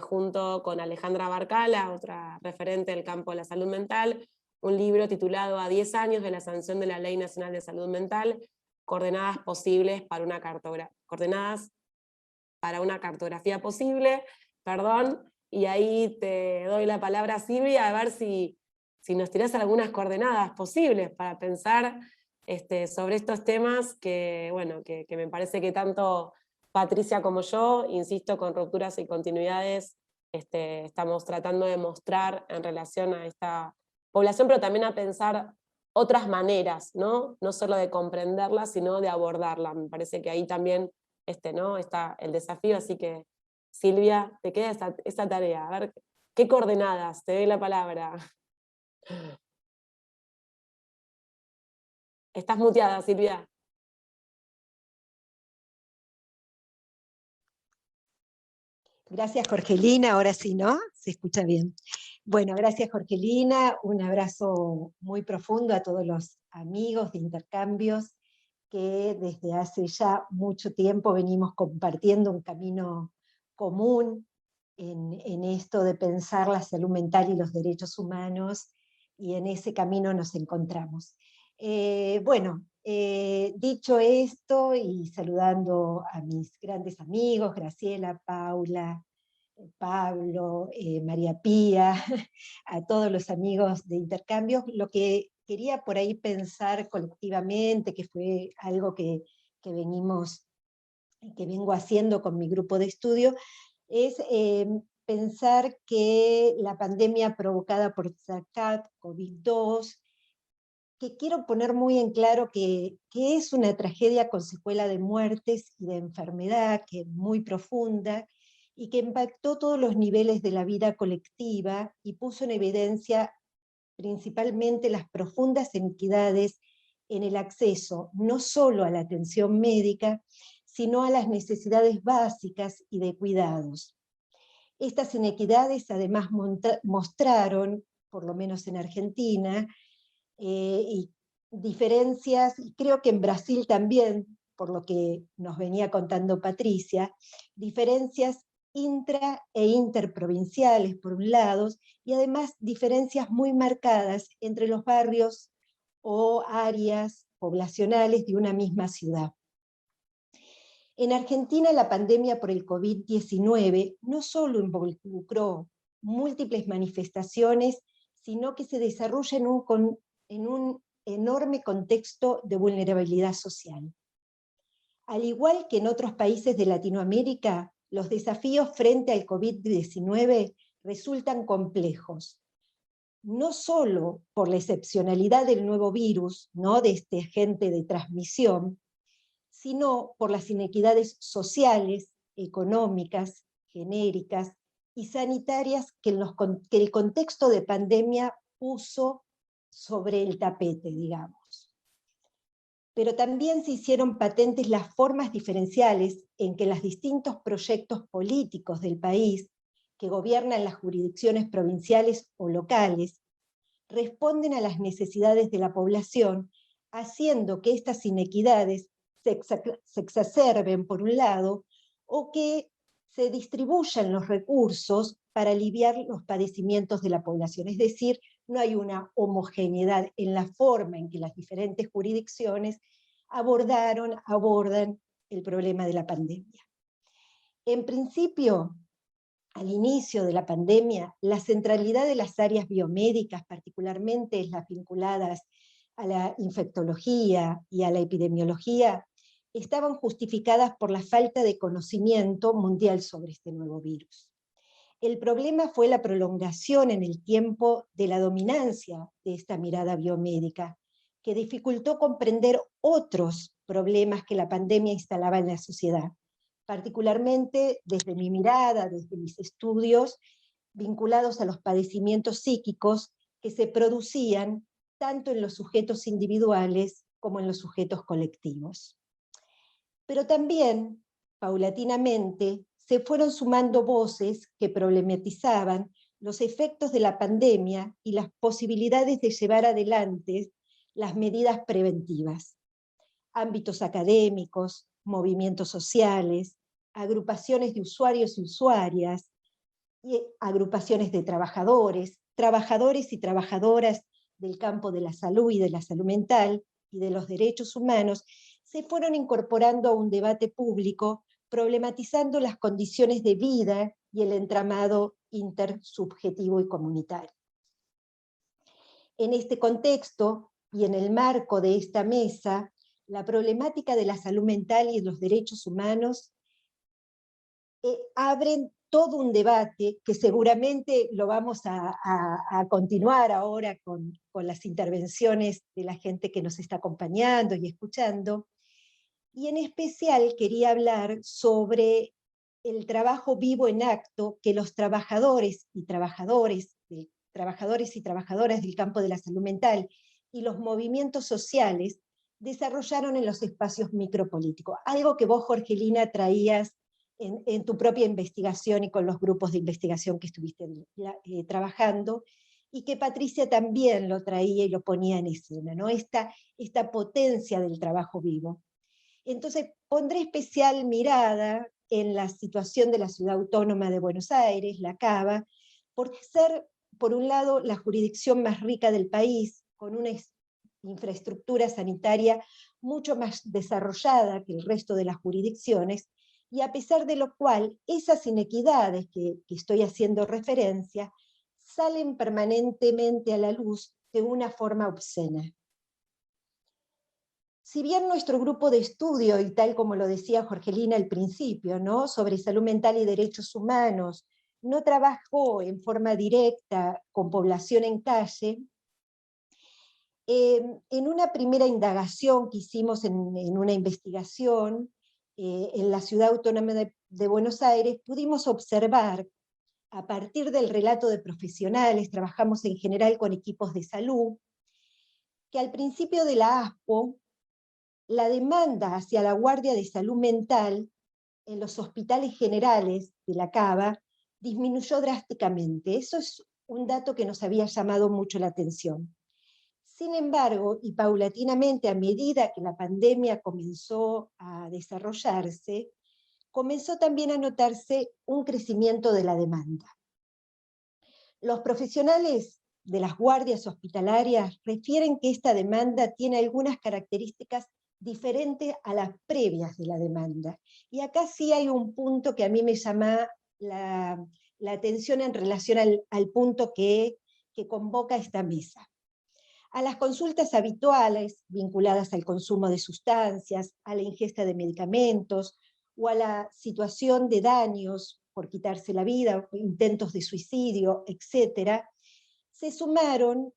A: junto con Alejandra Barcala, otra referente del campo de la salud mental, un libro titulado A 10 años de la sanción de la Ley Nacional de Salud Mental, coordenadas para una cartografía posible, y ahí te doy la palabra, Silvia, a ver si nos tirás algunas coordenadas posibles para pensar sobre estos temas que, bueno, que me parece que tanto Patricia como yo, insisto, con rupturas y continuidades, estamos tratando de mostrar en relación a esta población, pero también a pensar otras maneras, ¿no? No solo de comprenderla, sino de abordarla. Me parece que ahí también ¿no? está el desafío, así que Silvia, te queda esa tarea. A ver, ¿qué coordenadas? Te doy la palabra. Estás muteada, Silvia.
C: Gracias, Jorgelina. Ahora sí, ¿no? Se escucha bien. Bueno, gracias, Jorgelina. Un abrazo muy profundo a todos los amigos de Intercambios que desde hace ya mucho tiempo venimos compartiendo un camino común en esto de pensar la salud mental y los derechos humanos, y en ese camino nos encontramos. Dicho esto y saludando a mis grandes amigos, Graciela, Paula, Pablo, María Pía, a todos los amigos de Intercambios, lo que quería por ahí pensar colectivamente, que fue algo que vengo haciendo con mi grupo de estudio, es pensar que la pandemia provocada por SARS-CoV-2, que quiero poner muy en claro que es una tragedia con secuela de muertes y de enfermedad, que es muy profunda, y que impactó todos los niveles de la vida colectiva y puso en evidencia principalmente las profundas inequidades en el acceso no solo a la atención médica, sino a las necesidades básicas y de cuidados. Estas inequidades además mostraron, por lo menos en Argentina, y diferencias, y creo que en Brasil también, por lo que nos venía contando Patricia, diferencias intra e interprovinciales por un lado, y además diferencias muy marcadas entre los barrios o áreas poblacionales de una misma ciudad. En Argentina la pandemia por el COVID-19 no solo involucró múltiples manifestaciones, sino que se desarrolla en un enorme contexto de vulnerabilidad social. Al igual que en otros países de Latinoamérica, los desafíos frente al COVID-19 resultan complejos, no solo por la excepcionalidad del nuevo virus, ¿no?, de este agente de transmisión, sino por las inequidades sociales, económicas, genéricas y sanitarias que el contexto de pandemia puso sobre el tapete, digamos. Pero también se hicieron patentes las formas diferenciales en que los distintos proyectos políticos del país, que gobiernan las jurisdicciones provinciales o locales, responden a las necesidades de la población, haciendo que estas inequidades se exacerben por un lado, o que se distribuyan los recursos para aliviar los padecimientos de la población. Es decir, no hay una homogeneidad en la forma en que las diferentes jurisdicciones abordan el problema de la pandemia. En principio, al inicio de la pandemia, la centralidad de las áreas biomédicas, particularmente las vinculadas a la infectología y a la epidemiología, estaban justificadas por la falta de conocimiento mundial sobre este nuevo virus. El problema fue la prolongación en el tiempo de la dominancia de esta mirada biomédica, que dificultó comprender otros problemas que la pandemia instalaba en la sociedad, particularmente desde mi mirada, desde mis estudios, vinculados a los padecimientos psíquicos que se producían tanto en los sujetos individuales como en los sujetos colectivos. Pero también, paulatinamente, se fueron sumando voces que problematizaban los efectos de la pandemia y las posibilidades de llevar adelante las medidas preventivas. Ámbitos académicos, movimientos sociales, agrupaciones de usuarios y usuarias, y agrupaciones de trabajadores, trabajadores y trabajadoras del campo de la salud y de la salud mental y de los derechos humanos, se fueron incorporando a un debate público, problematizando las condiciones de vida y el entramado intersubjetivo y comunitario. En este contexto, y en el marco de esta mesa, la problemática de la salud mental y los derechos humanos abren todo un debate que seguramente lo vamos a continuar ahora con las intervenciones de la gente que nos está acompañando y escuchando, y en especial quería hablar sobre el trabajo vivo en acto que los trabajadores y trabajadoras del campo de la salud mental y los movimientos sociales desarrollaron en los espacios micropolíticos, algo que vos, Jorgelina, traías en tu propia investigación y con los grupos de investigación que estuviste trabajando, y que Patricia también lo traía y lo ponía en escena, ¿no? Esta potencia del trabajo vivo. Entonces, pondré especial mirada en la situación de la Ciudad Autónoma de Buenos Aires, la CABA, por ser, por un lado, la jurisdicción más rica del país, con una infraestructura sanitaria mucho más desarrollada que el resto de las jurisdicciones, y a pesar de lo cual, esas inequidades que estoy haciendo referencia, salen permanentemente a la luz de una forma obscena. Si bien nuestro grupo de estudio, y tal como lo decía Jorgelina al principio, ¿no?, sobre salud mental y derechos humanos, no trabajó en forma directa con población en calle. En una primera indagación que hicimos en una investigación en la Ciudad Autónoma de Buenos Aires, pudimos observar, a partir del relato de profesionales, trabajamos en general con equipos de salud, que al principio de la ASPO, la demanda hacia la Guardia de Salud Mental en los hospitales generales de la Cava disminuyó drásticamente. Eso es un dato que nos había llamado mucho la atención. Sin embargo, y paulatinamente a medida que la pandemia comenzó a desarrollarse, comenzó también a notarse un crecimiento de la demanda. Los profesionales de las guardias hospitalarias refieren que esta demanda tiene algunas características diferentes a las previas de la demanda. Y acá sí hay un punto que a mí me llama la atención en relación al punto que convoca esta mesa. A las consultas habituales vinculadas al consumo de sustancias, a la ingesta de medicamentos o a la situación de daños por quitarse la vida, intentos de suicidio, etc., se sumaron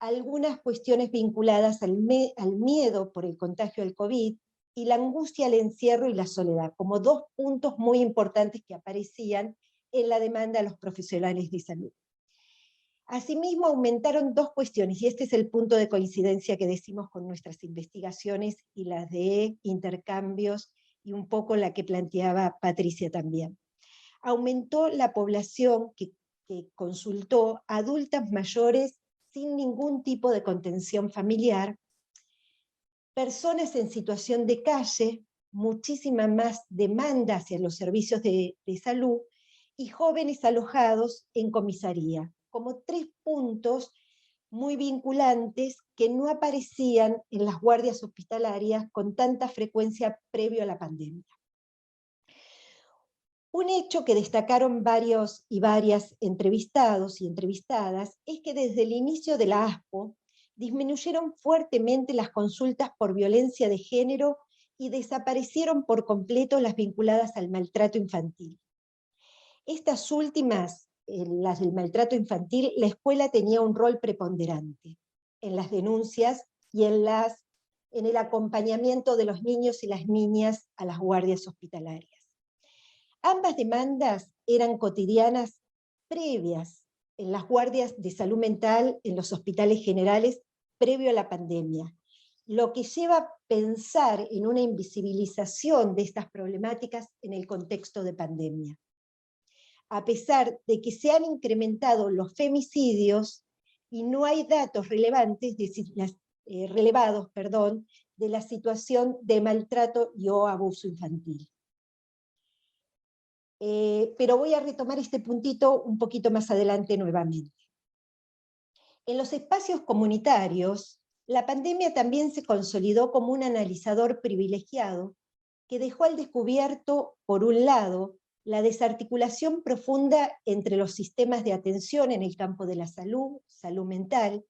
C: algunas cuestiones vinculadas al miedo por el contagio del COVID y la angustia al encierro y la soledad, como dos puntos muy importantes que aparecían en la demanda de los profesionales de salud. Asimismo, aumentaron dos cuestiones, y este es el punto de coincidencia que decimos con nuestras investigaciones y las de intercambios, y un poco la que planteaba Patricia también. Aumentó la población que consultó, adultas mayores sin ningún tipo de contención familiar, personas en situación de calle, muchísima más demanda hacia los servicios de salud, y jóvenes alojados en comisaría, como tres puntos muy vinculantes que no aparecían en las guardias hospitalarias con tanta frecuencia previo a la pandemia. Un hecho que destacaron varios y varias entrevistados y entrevistadas es que desde el inicio de la ASPO disminuyeron fuertemente las consultas por violencia de género y desaparecieron por completo las vinculadas al maltrato infantil. Estas últimas, las del maltrato infantil, la escuela tenía un rol preponderante en las denuncias y en el acompañamiento de los niños y las niñas a las guardias hospitalarias. Ambas demandas eran cotidianas previas en las guardias de salud mental en los hospitales generales previo a la pandemia, lo que lleva a pensar en una invisibilización de estas problemáticas en el contexto de pandemia. A pesar de que se han incrementado los femicidios y no hay datos relevantes relevados de la situación de maltrato y o abuso infantil. Pero voy a retomar este puntito un poquito más adelante nuevamente. En los espacios comunitarios, la pandemia también se consolidó como un analizador privilegiado que dejó al descubierto, por un lado, la desarticulación profunda entre los sistemas de atención en el campo de la salud, salud mental,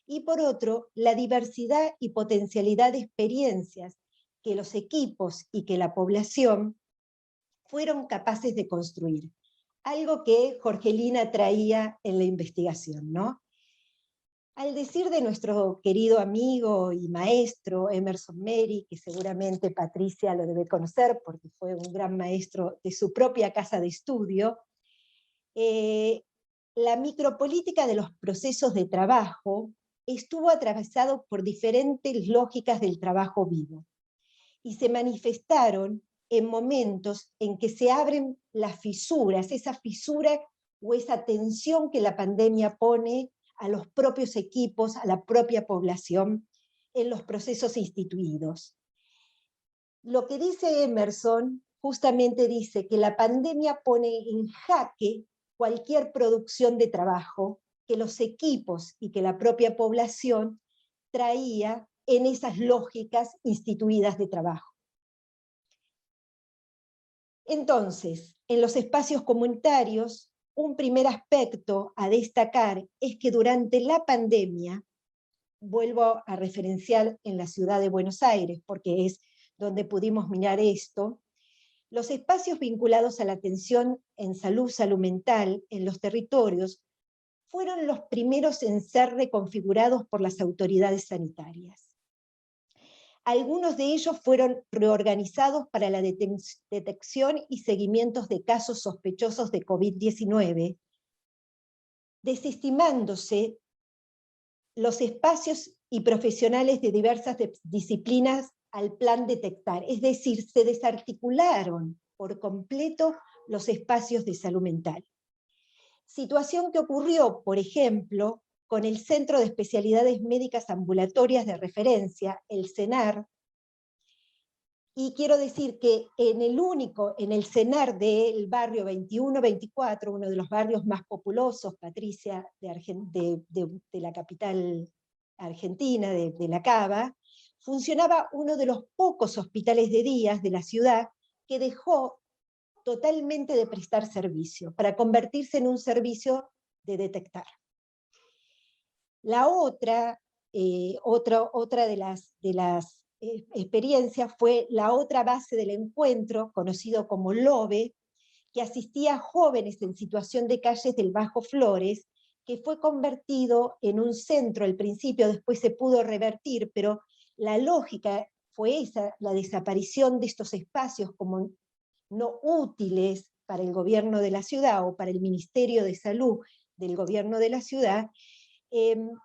C: y por otro, la diversidad y potencialidad de experiencias que los equipos y que la población fueron capaces de construir. Algo que Jorgelina traía en la investigación, ¿no? Al decir de nuestro querido amigo y maestro Emerson Meri, que seguramente Patricia lo debe conocer porque fue un gran maestro de su propia casa de estudio, la micropolítica de los procesos de trabajo estuvo atravesado por diferentes lógicas del trabajo vivo, y se manifestaron en momentos en que se abren las fisuras, esa fisura o esa tensión que la pandemia pone a los propios equipos, a la propia población, en los procesos instituidos. Lo que dice Emerson, justamente dice que la pandemia pone en jaque cualquier producción de trabajo que los equipos y que la propia población traía en esas lógicas instituidas de trabajo. Entonces, en los espacios comunitarios, un primer aspecto a destacar es que durante la pandemia, vuelvo a referenciar en la ciudad de Buenos Aires, porque es donde pudimos mirar esto, Los espacios vinculados a la atención en salud mental en los territorios fueron los primeros en ser reconfigurados por las autoridades sanitarias. Algunos de ellos fueron reorganizados para la detección y seguimientos de casos sospechosos de COVID-19, desestimándose los espacios y profesionales de diversas disciplinas al plan detectar, es decir, se desarticularon por completo los espacios de salud mental. Situación que ocurrió, por ejemplo, con el Centro de Especialidades Médicas Ambulatorias de Referencia, el CENAR, y quiero decir que en el CENAR del barrio 21-24, uno de los barrios más populosos, Patricia, de la capital argentina, de La Cava, funcionaba uno de los pocos hospitales de día de la ciudad que dejó totalmente de prestar servicio, para convertirse en un servicio de detectar. La otra de las experiencias fue la otra base del encuentro, conocido como LOBE, que asistía a jóvenes en situación de calles del Bajo Flores, que fue convertido en un centro al principio, después se pudo revertir, pero la lógica fue esa, la desaparición de estos espacios como no útiles para el gobierno de la ciudad o para el Ministerio de Salud del gobierno de la ciudad,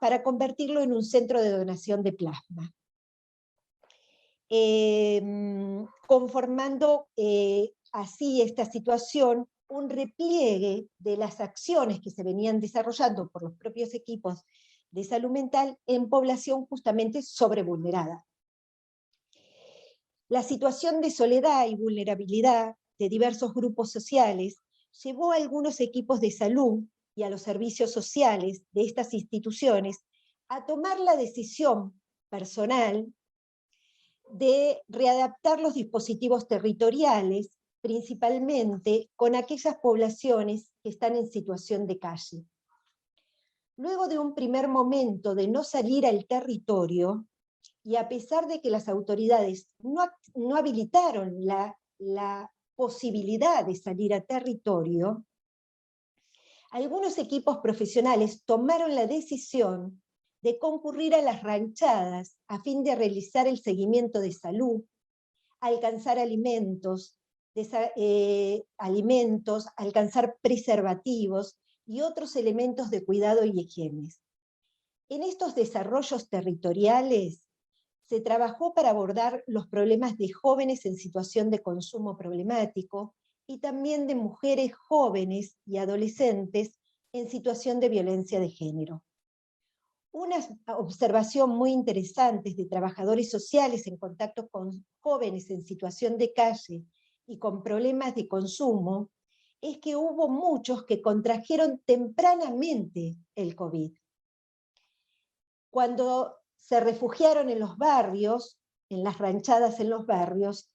C: para convertirlo en un centro de donación de plasma. Conformando así esta situación, un repliegue de las acciones que se venían desarrollando por los propios equipos de salud mental en población justamente sobrevulnerada. La situación de soledad y vulnerabilidad de diversos grupos sociales llevó a algunos equipos de salud y a los servicios sociales de estas instituciones a tomar la decisión personal de readaptar los dispositivos territoriales, principalmente con aquellas poblaciones que están en situación de calle. Luego de un primer momento de no salir al territorio, y a pesar de que las autoridades no habilitaron la posibilidad de salir a territorio, algunos equipos profesionales tomaron la decisión de concurrir a las ranchadas a fin de realizar el seguimiento de salud, alcanzar alimentos, alcanzar preservativos y otros elementos de cuidado y higiene. En estos desarrollos territoriales se trabajó para abordar los problemas de jóvenes en situación de consumo problemático y también de mujeres jóvenes y adolescentes en situación de violencia de género. Una observación muy interesante de trabajadores sociales en contacto con jóvenes en situación de calle y con problemas de consumo es que hubo muchos que contrajeron tempranamente el COVID. Cuando se refugiaron en los barrios, en las ranchadas en los barrios,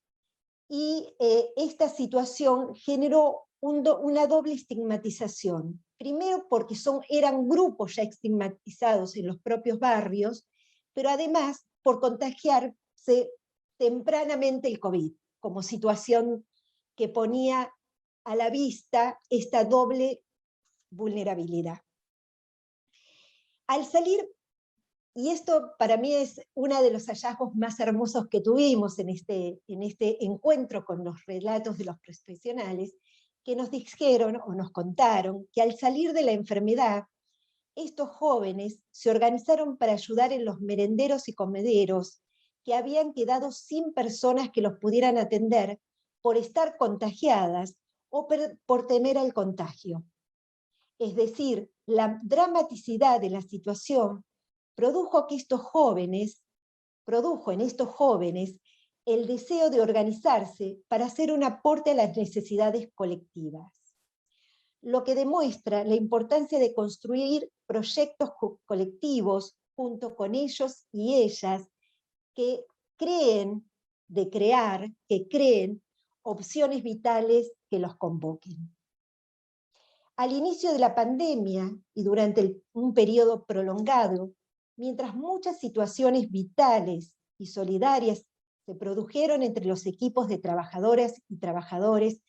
C: y esta situación generó una doble estigmatización. Primero porque eran grupos ya estigmatizados en los propios barrios, pero además por contagiarse tempranamente el COVID, como situación que ponía a la vista esta doble vulnerabilidad. Al salir, y esto para mí es uno de los hallazgos más hermosos que tuvimos en este encuentro con los relatos de los profesionales, que nos dijeron o nos contaron que al salir de la enfermedad, estos jóvenes se organizaron para ayudar en los merenderos y comederos que habían quedado sin personas que los pudieran atender por estar contagiadas o por temer al contagio. Es decir, la dramaticidad de la situación produjo en estos jóvenes el deseo de organizarse para hacer un aporte a las necesidades colectivas, lo que demuestra la importancia de construir proyectos colectivos junto con ellos y ellas que creen opciones vitales que los convoquen. Al inicio de la pandemia y durante un periodo prolongado, mientras muchas situaciones vitales y solidarias se produjeron entre los equipos de trabajadoras y trabajadores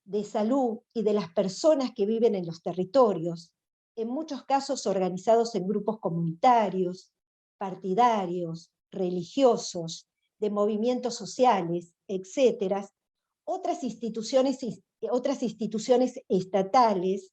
C: de salud y de las personas que viven en los territorios, en muchos casos organizados en grupos comunitarios, partidarios, religiosos, de movimientos sociales, etc., otras instituciones estatales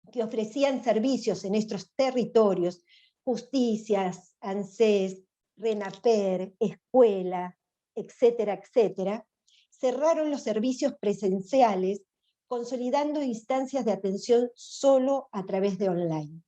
C: que ofrecían servicios en estos territorios, justicias, ANSES, RENAPER, escuela, etcétera, etcétera, cerraron los servicios presenciales, consolidando instancias de atención solo a través de online.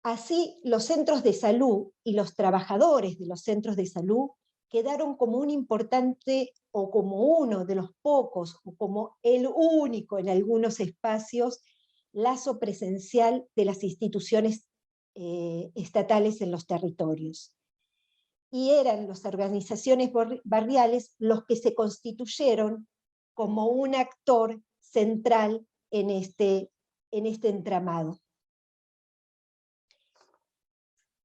C: Así, los centros de salud y los trabajadores de los centros de salud quedaron como un importante, o como uno de los pocos, o como el único en algunos espacios, lazo presencial de las instituciones estatales en los territorios. Y eran las organizaciones barriales los que se constituyeron como un actor central en este entramado.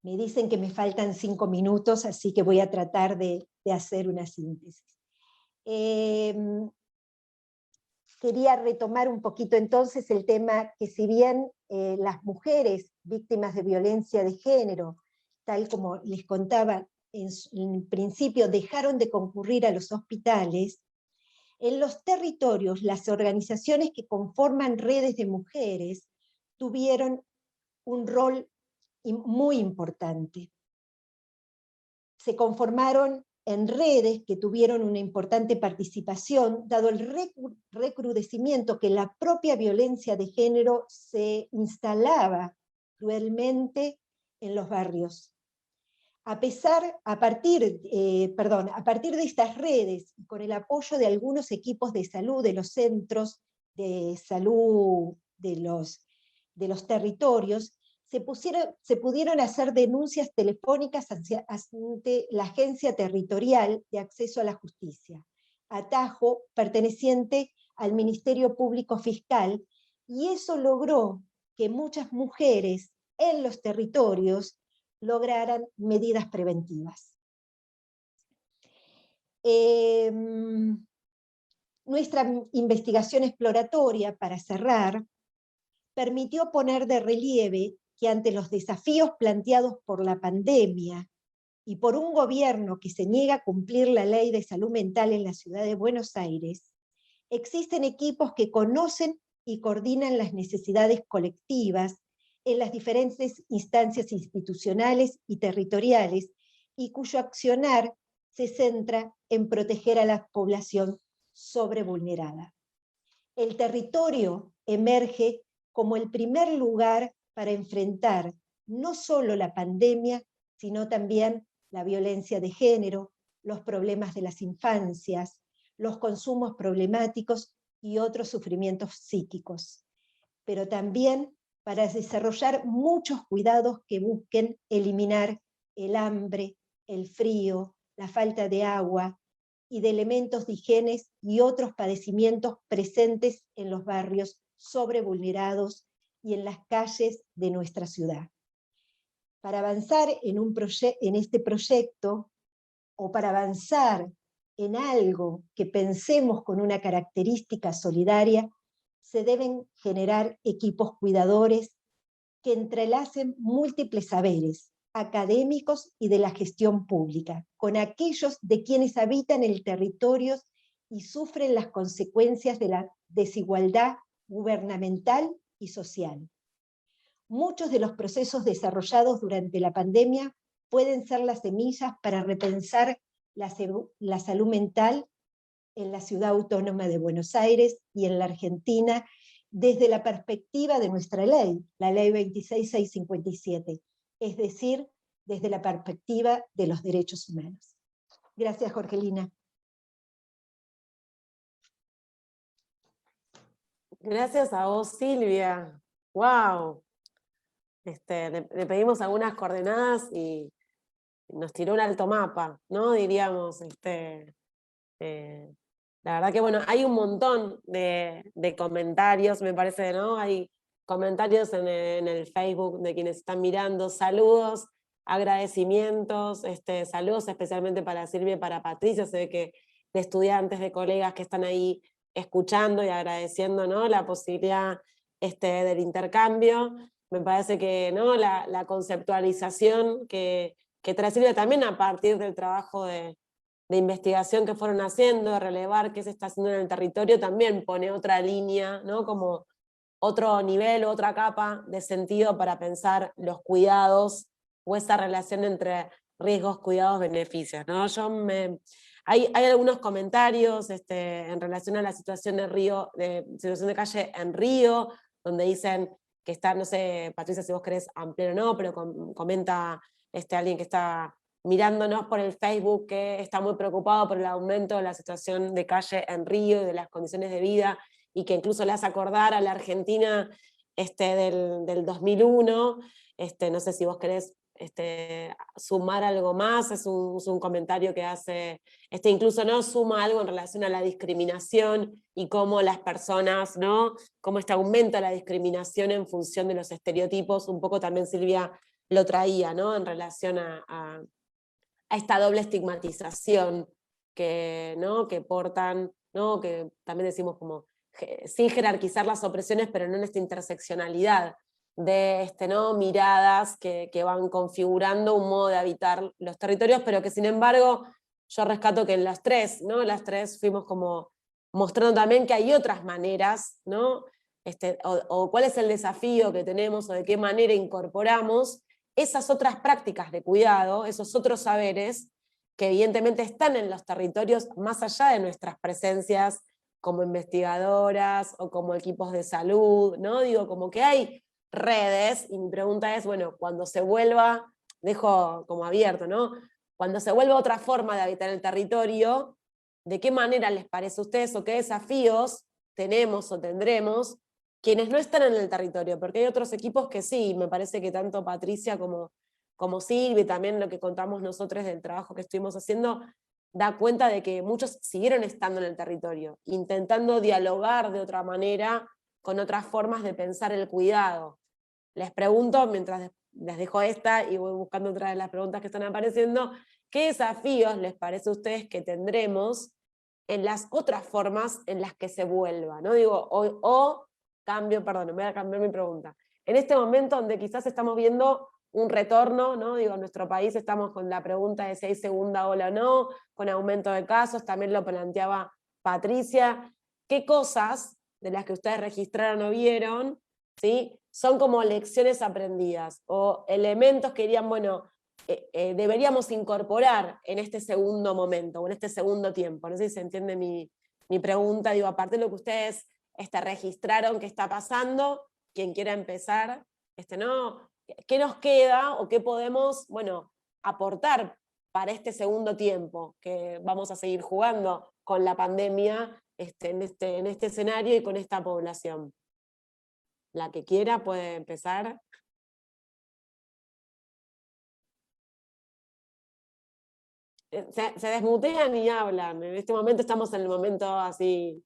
C: Me dicen que me faltan 5 minutos, así que voy a tratar de hacer una síntesis. Quería retomar un poquito entonces el tema que, si bien las mujeres víctimas de violencia de género, tal como les contaba en principio, dejaron de concurrir a los hospitales, en los territorios las organizaciones que conforman redes de mujeres tuvieron un rol muy importante. Se conformaron en redes que tuvieron una importante participación, dado el recrudecimiento que la propia violencia de género se instalaba cruelmente en los barrios. A partir de estas redes, y con el apoyo de algunos equipos de salud de los centros de salud de los territorios, se pudieron hacer denuncias telefónicas ante la Agencia Territorial de Acceso a la Justicia, atajo perteneciente al Ministerio Público Fiscal, y eso logró que muchas mujeres en los territorios lograran medidas preventivas. Nuestra investigación exploratoria, para cerrar, permitió poner de relieve que ante los desafíos planteados por la pandemia y por un gobierno que se niega a cumplir la ley de salud mental en la ciudad de Buenos Aires, existen equipos que conocen y coordinan las necesidades colectivas en las diferentes instancias institucionales y territoriales, y cuyo accionar se centra en proteger a la población sobrevulnerada. El territorio emerge como el primer lugar para enfrentar no solo la pandemia, sino también la violencia de género, los problemas de las infancias, los consumos problemáticos y otros sufrimientos psíquicos, pero también para desarrollar muchos cuidados que busquen eliminar el hambre, el frío, la falta de agua y de elementos de higiene y otros padecimientos presentes en los barrios sobrevulnerados y en las calles de nuestra ciudad. Para avanzar en este proyecto, o para avanzar en algo que pensemos con una característica solidaria, se deben generar equipos cuidadores que entrelacen múltiples saberes académicos y de la gestión pública, con aquellos de quienes habitan el territorio y sufren las consecuencias de la desigualdad gubernamental y social. Muchos de los procesos desarrollados durante la pandemia pueden ser las semillas para repensar la salud mental en la Ciudad Autónoma de Buenos Aires y en la Argentina, desde la perspectiva de nuestra ley, la ley 26657, es decir, desde la perspectiva de los derechos humanos. Gracias, Jorgelina.
A: Gracias a vos, Silvia. ¡Wow! Le pedimos algunas coordenadas y nos tiró un alto mapa, ¿no? Diríamos, la verdad que, bueno, hay un montón de comentarios, me parece, ¿no? Hay comentarios en el Facebook de quienes están mirando, saludos agradecimientos, saludos especialmente para Silvia y para Patricia, se ve que de estudiantes, de colegas que están ahí escuchando y agradeciendo, ¿no?, la posibilidad del intercambio. Me parece que, ¿no?, la conceptualización que trae Silvia también a partir del trabajo de investigación que fueron haciendo, de relevar qué se está haciendo en el territorio, también pone otra línea, ¿no?, como otro nivel, otra capa de sentido para pensar los cuidados o esa relación entre riesgos, cuidados, beneficios, ¿no? Hay algunos comentarios en relación a la situación situación de calle en Río, donde dicen que está, no sé, Patricia, si vos querés ampliar o no, pero comenta alguien que está mirándonos por el Facebook, que está muy preocupado por el aumento de la situación de calle en Río y de las condiciones de vida, y que incluso le hace acordar a la Argentina del 2001, no sé si vos querés sumar algo más, es un comentario que hace, incluso no suma algo en relación a la discriminación y cómo las personas, ¿no?, cómo aumenta la discriminación en función de los estereotipos, un poco también Silvia lo traía, ¿no?, en relación a esta doble estigmatización ¿no?, que portan, ¿no?, que también decimos como, sin jerarquizar las opresiones, pero no en esta interseccionalidad de ¿no?, miradas que van configurando un modo de habitar los territorios, pero que sin embargo yo rescato que en las tres, ¿no?, las tres fuimos como mostrando también que hay otras maneras, ¿no?, o cuál es el desafío que tenemos, o de qué manera incorporamos esas otras prácticas de cuidado, esos otros saberes, que evidentemente están en los territorios más allá de nuestras presencias como investigadoras o como equipos de salud, ¿no? Digo, como que hay redes, y mi pregunta es, bueno, cuando se vuelva, dejo como abierto, ¿no?, cuando se vuelva otra forma de habitar el territorio, ¿de qué manera les parece a ustedes, o qué desafíos tenemos o tendremos quienes no están en el territorio? Porque hay otros equipos que sí, me parece que tanto Patricia como Silvia, y también lo que contamos nosotros del trabajo que estuvimos haciendo, da cuenta de que muchos siguieron estando en el territorio, intentando dialogar de otra manera, con otras formas de pensar el cuidado. Les pregunto, mientras les dejo esta y voy buscando otra de las preguntas que están apareciendo, ¿qué desafíos les parece a ustedes que tendremos en las otras formas en las que se vuelva? ¿No? Digo, voy a cambiar mi pregunta. En este momento donde quizás estamos viendo un retorno, ¿no? Digo, en nuestro país estamos con la pregunta de si hay segunda ola o no, con aumento de casos, también lo planteaba Patricia. ¿Qué cosas de las que ustedes registraron o vieron, ¿sí?, son como lecciones aprendidas, o elementos que dirían, bueno, deberíamos incorporar en este segundo momento, o en este segundo tiempo? No sé si se entiende mi pregunta, digo, aparte de lo que ustedes registraron que está pasando, quien quiera empezar, ¿no?, ¿qué nos queda o qué podemos, bueno, aportar para este segundo tiempo que vamos a seguir jugando con la pandemia en este escenario y con esta población? La que quiera puede empezar. Se desmutean y hablan. En este momento estamos en el momento así.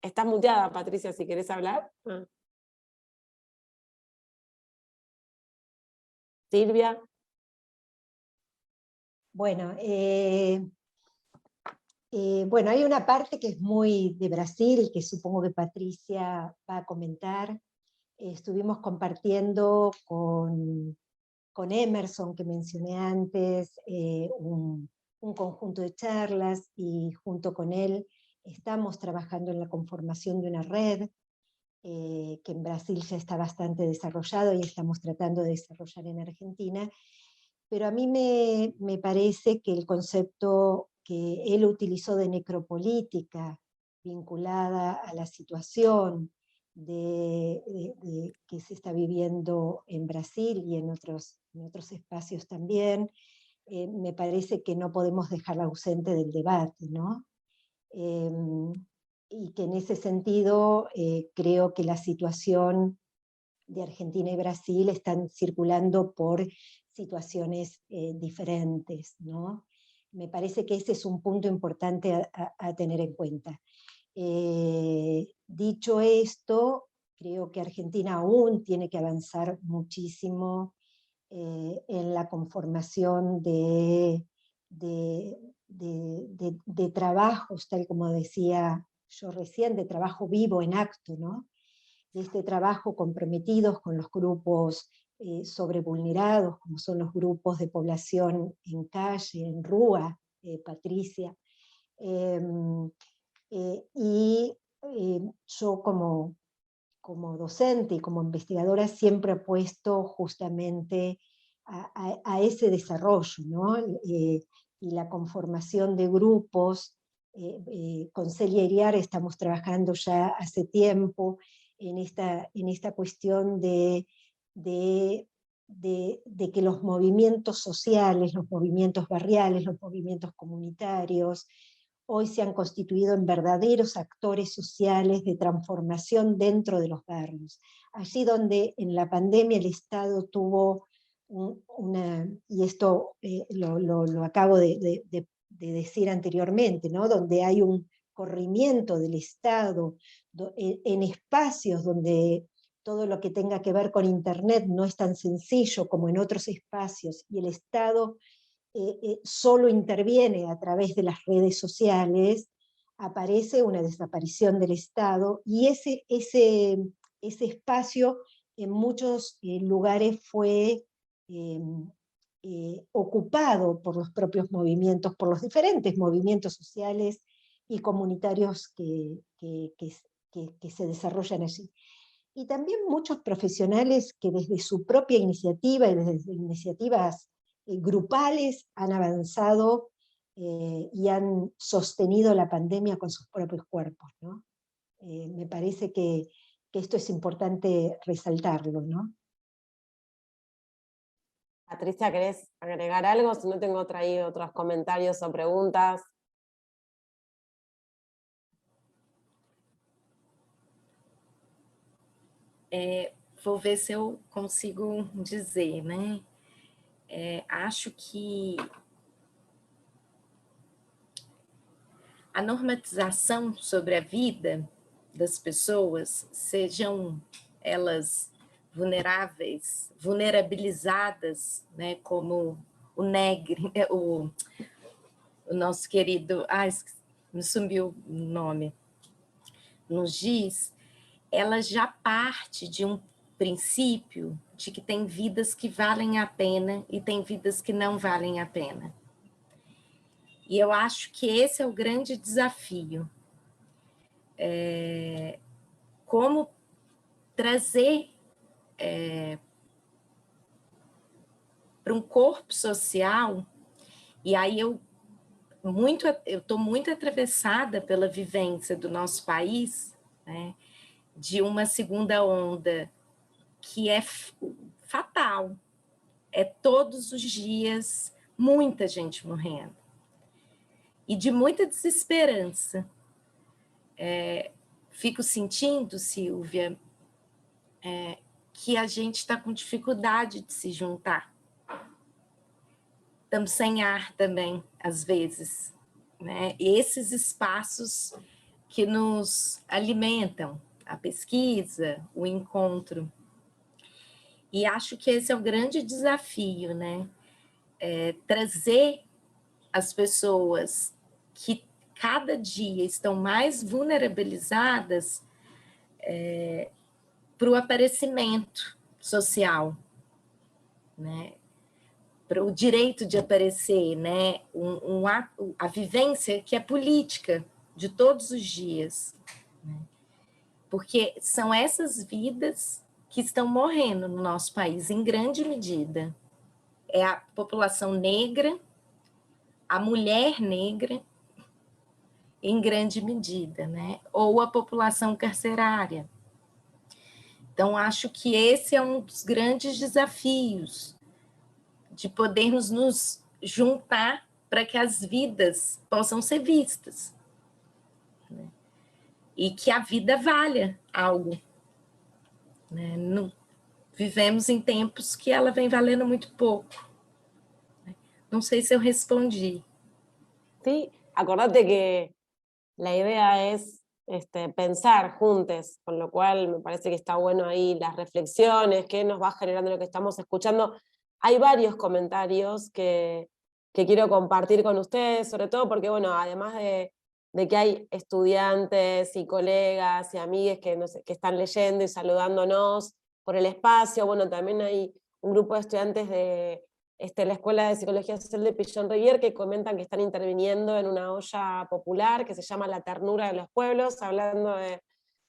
A: Estás muteada, Patricia, si querés hablar. Silvia.
C: Bueno, bueno, hay una parte que es muy de Brasil, que supongo que Patricia va a comentar. Estuvimos compartiendo con Emerson, que mencioné antes, un conjunto de charlas, y junto con él estamos trabajando en la conformación de una red que en Brasil ya está bastante desarrollado y estamos tratando de desarrollar en Argentina. Pero a mí me parece que el concepto que él utilizó de necropolítica, vinculada a la situación que se está viviendo en Brasil y en otros espacios también, me parece que no podemos dejarla ausente del debate, ¿no? Y que en ese sentido creo que la situación de Argentina y Brasil están circulando por situaciones diferentes, ¿no? Me parece que ese es un punto importante a tener en cuenta. Dicho esto, creo que Argentina aún tiene que avanzar muchísimo en la conformación de trabajos, tal como decía yo recién, de trabajo vivo en acto, ¿no? De este trabajo comprometidos con los grupos sobrevulnerados, como son los grupos de población en calle, en rúa, Patricia. Yo como docente y como investigadora siempre apuesto justamente a ese desarrollo, ¿no? Y la conformación de grupos. Con Celia Iriar estamos trabajando ya hace tiempo en esta cuestión de que los movimientos sociales, los movimientos barriales, los movimientos comunitarios, hoy se han constituido en verdaderos actores sociales de transformación dentro de los barrios. Allí donde en la pandemia el Estado tuvo y esto lo acabo de decir anteriormente, ¿no? Donde hay un corrimiento del Estado en espacios donde todo lo que tenga que ver con Internet no es tan sencillo como en otros espacios, y el Estado solo interviene a través de las redes sociales, aparece una desaparición del Estado, y ese espacio en muchos lugares fue ocupado por los propios movimientos, por los diferentes movimientos sociales y comunitarios que se desarrollan allí. Y también muchos profesionales que desde su propia iniciativa y desde iniciativas grupales han avanzado y han sostenido la pandemia con sus propios cuerpos, ¿no? Me parece que esto es importante resaltarlo, ¿no?
A: Patricia, ¿querés agregar algo? Si no, tengo traído otros comentarios o preguntas.
B: Vou ver se eu consigo dizer, né? Acho que a normatização sobre a vida das pessoas, sejam elas vulneráveis, vulnerabilizadas, né, como o Negri, o nosso querido, me sumiu o nome, nos diz, ela já parte de um princípio de que tem vidas que valem a pena e tem vidas que não valem a pena. E eu acho que esse é o grande desafio. Como trazer para um corpo social, e aí eu estou muito atravessada pela vivência do nosso país, né, de uma segunda onda que é fatal. É todos os dias muita gente morrendo. E de muita desesperança. Fico sentindo, Silvia, que a gente está com dificuldade de se juntar. Estamos sem ar também, às vezes, né? E esses espaços que nos alimentam, a pesquisa, o encontro. E acho que esse é o grande desafio, né? Trazer as pessoas que cada dia estão mais vulnerabilizadas para o aparecimento social, né? Para o direito de aparecer, né? A vivência que é política de todos os dias, né? Porque são essas vidas que estão morrendo no nosso país, em grande medida. É a população negra, a mulher negra, em grande medida, né? Ou a população carcerária. Então, acho que esse é um dos grandes desafios de podermos nos juntar para que as vidas possam ser vistas, né? E que a vida valha algo, né? Vivemos em tempos que ela vem valendo muito pouco. Não sei se eu respondi.
A: Sí, acordate que la idea es pensar juntos, con lo cual me parece que está bueno ahí las reflexiones, que nos va generando lo que estamos escuchando. Hay varios comentarios que quiero compartir con ustedes, sobre todo porque, bueno, además de que hay estudiantes y colegas y amigues que están leyendo y saludándonos por el espacio, bueno, también hay un grupo de estudiantes de la Escuela de Psicología Social de Pichon Rivière que comentan que están interviniendo en una olla popular que se llama La Ternura de los Pueblos, hablando de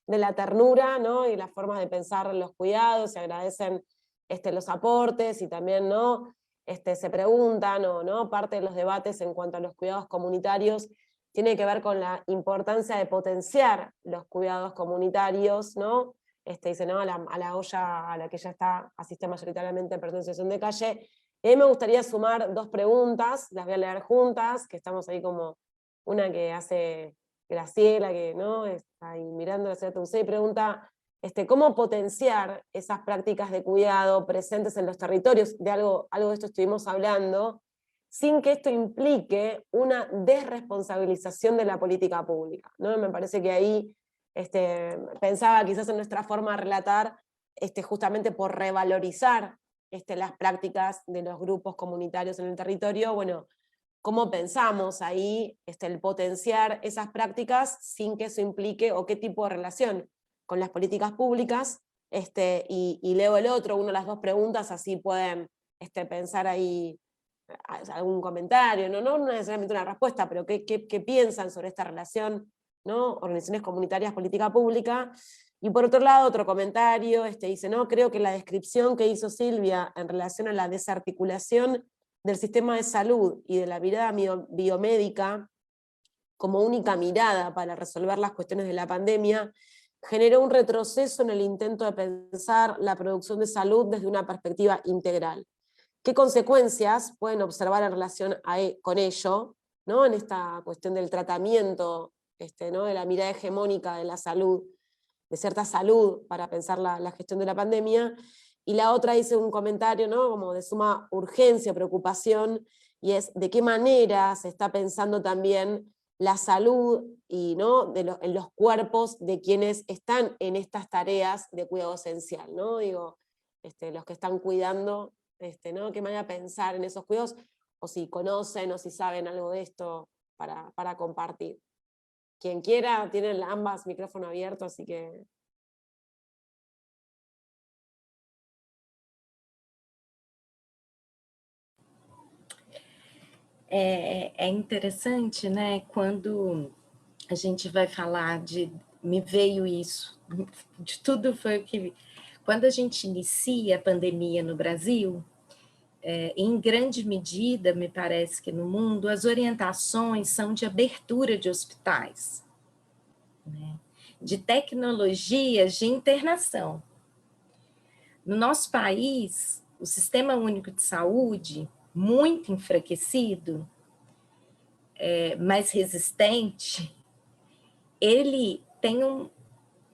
A: la ternura, ¿no? Y las formas de pensar los cuidados, y agradecen los aportes, y también, ¿no? Se preguntan, ¿no? Parte de los debates en cuanto a los cuidados comunitarios tiene que ver con la importancia de potenciar los cuidados comunitarios, ¿no? Dice, ¿no? A la olla a la que ya asiste mayoritariamente personas en situación de calle. Y a mí me gustaría sumar dos preguntas, las voy a leer juntas, que estamos ahí como una que hace Graciela, que ¿no? Está ahí mirando la ciudad de Tunce, y pregunta cómo potenciar esas prácticas de cuidado presentes en los territorios, de algo de esto estuvimos hablando, sin que esto implique una desresponsabilización de la política pública, ¿no? Me parece que ahí pensaba quizás en nuestra forma de relatar, justamente por revalorizar las prácticas de los grupos comunitarios en el territorio, bueno, cómo pensamos ahí el potenciar esas prácticas sin que eso implique, o qué tipo de relación con las políticas públicas, y leo el otro, una de las dos preguntas, así pueden pensar ahí algún comentario, no necesariamente una respuesta, pero qué piensan sobre esta relación, ¿no? Organizaciones comunitarias, política pública. Y por otro lado, otro comentario, dice, no, creo que la descripción que hizo Silvia en relación a la desarticulación del sistema de salud y de la mirada biomédica como única mirada para resolver las cuestiones de la pandemia, generó un retroceso en el intento de pensar la producción de salud desde una perspectiva integral. ¿Qué consecuencias pueden observar en relación con ello, ¿no? En esta cuestión del tratamiento, ¿no? De la mirada hegemónica de la salud, de cierta salud para pensar la gestión de la pandemia? Y la otra dice un comentario, ¿no? Como de suma urgencia, preocupación, y es de qué manera se está pensando también la salud y, ¿no? en los cuerpos de quienes están en estas tareas de cuidado esencial, ¿no? Digo, los que están cuidando, ¿no? ¿Qué manera pensar en esos cuidados? O si conocen o si saben algo de esto para compartir. Quien quiera, tienen ambas micrófono abierto, así que...
B: É interessante, né, quando a gente vai falar me veio isso, de tudo foi o que... Quando a gente inicia a pandemia no Brasil, em grande medida, me parece que no mundo, as orientações são de abertura de hospitais, né, de tecnologias de internação. No nosso país, o Sistema Único de Saúde, muito enfraquecido, mais resistente, ele tem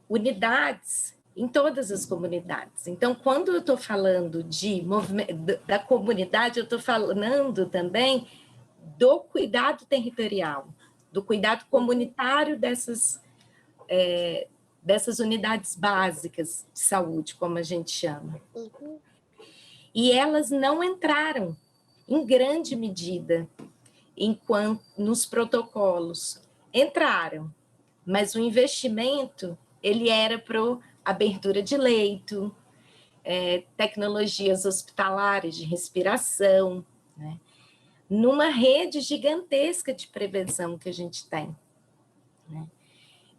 B: unidades em todas as comunidades. Então, quando eu estou falando da comunidade, eu estou falando também do cuidado territorial, do cuidado comunitário dessas unidades básicas de saúde, como a gente chama. E elas não entraram, em grande medida, enquanto nos protocolos. Entraram, mas o investimento ele era para abertura de leito, tecnologias hospitalares de respiração, né? Numa rede gigantesca de prevenção que a gente tem, né?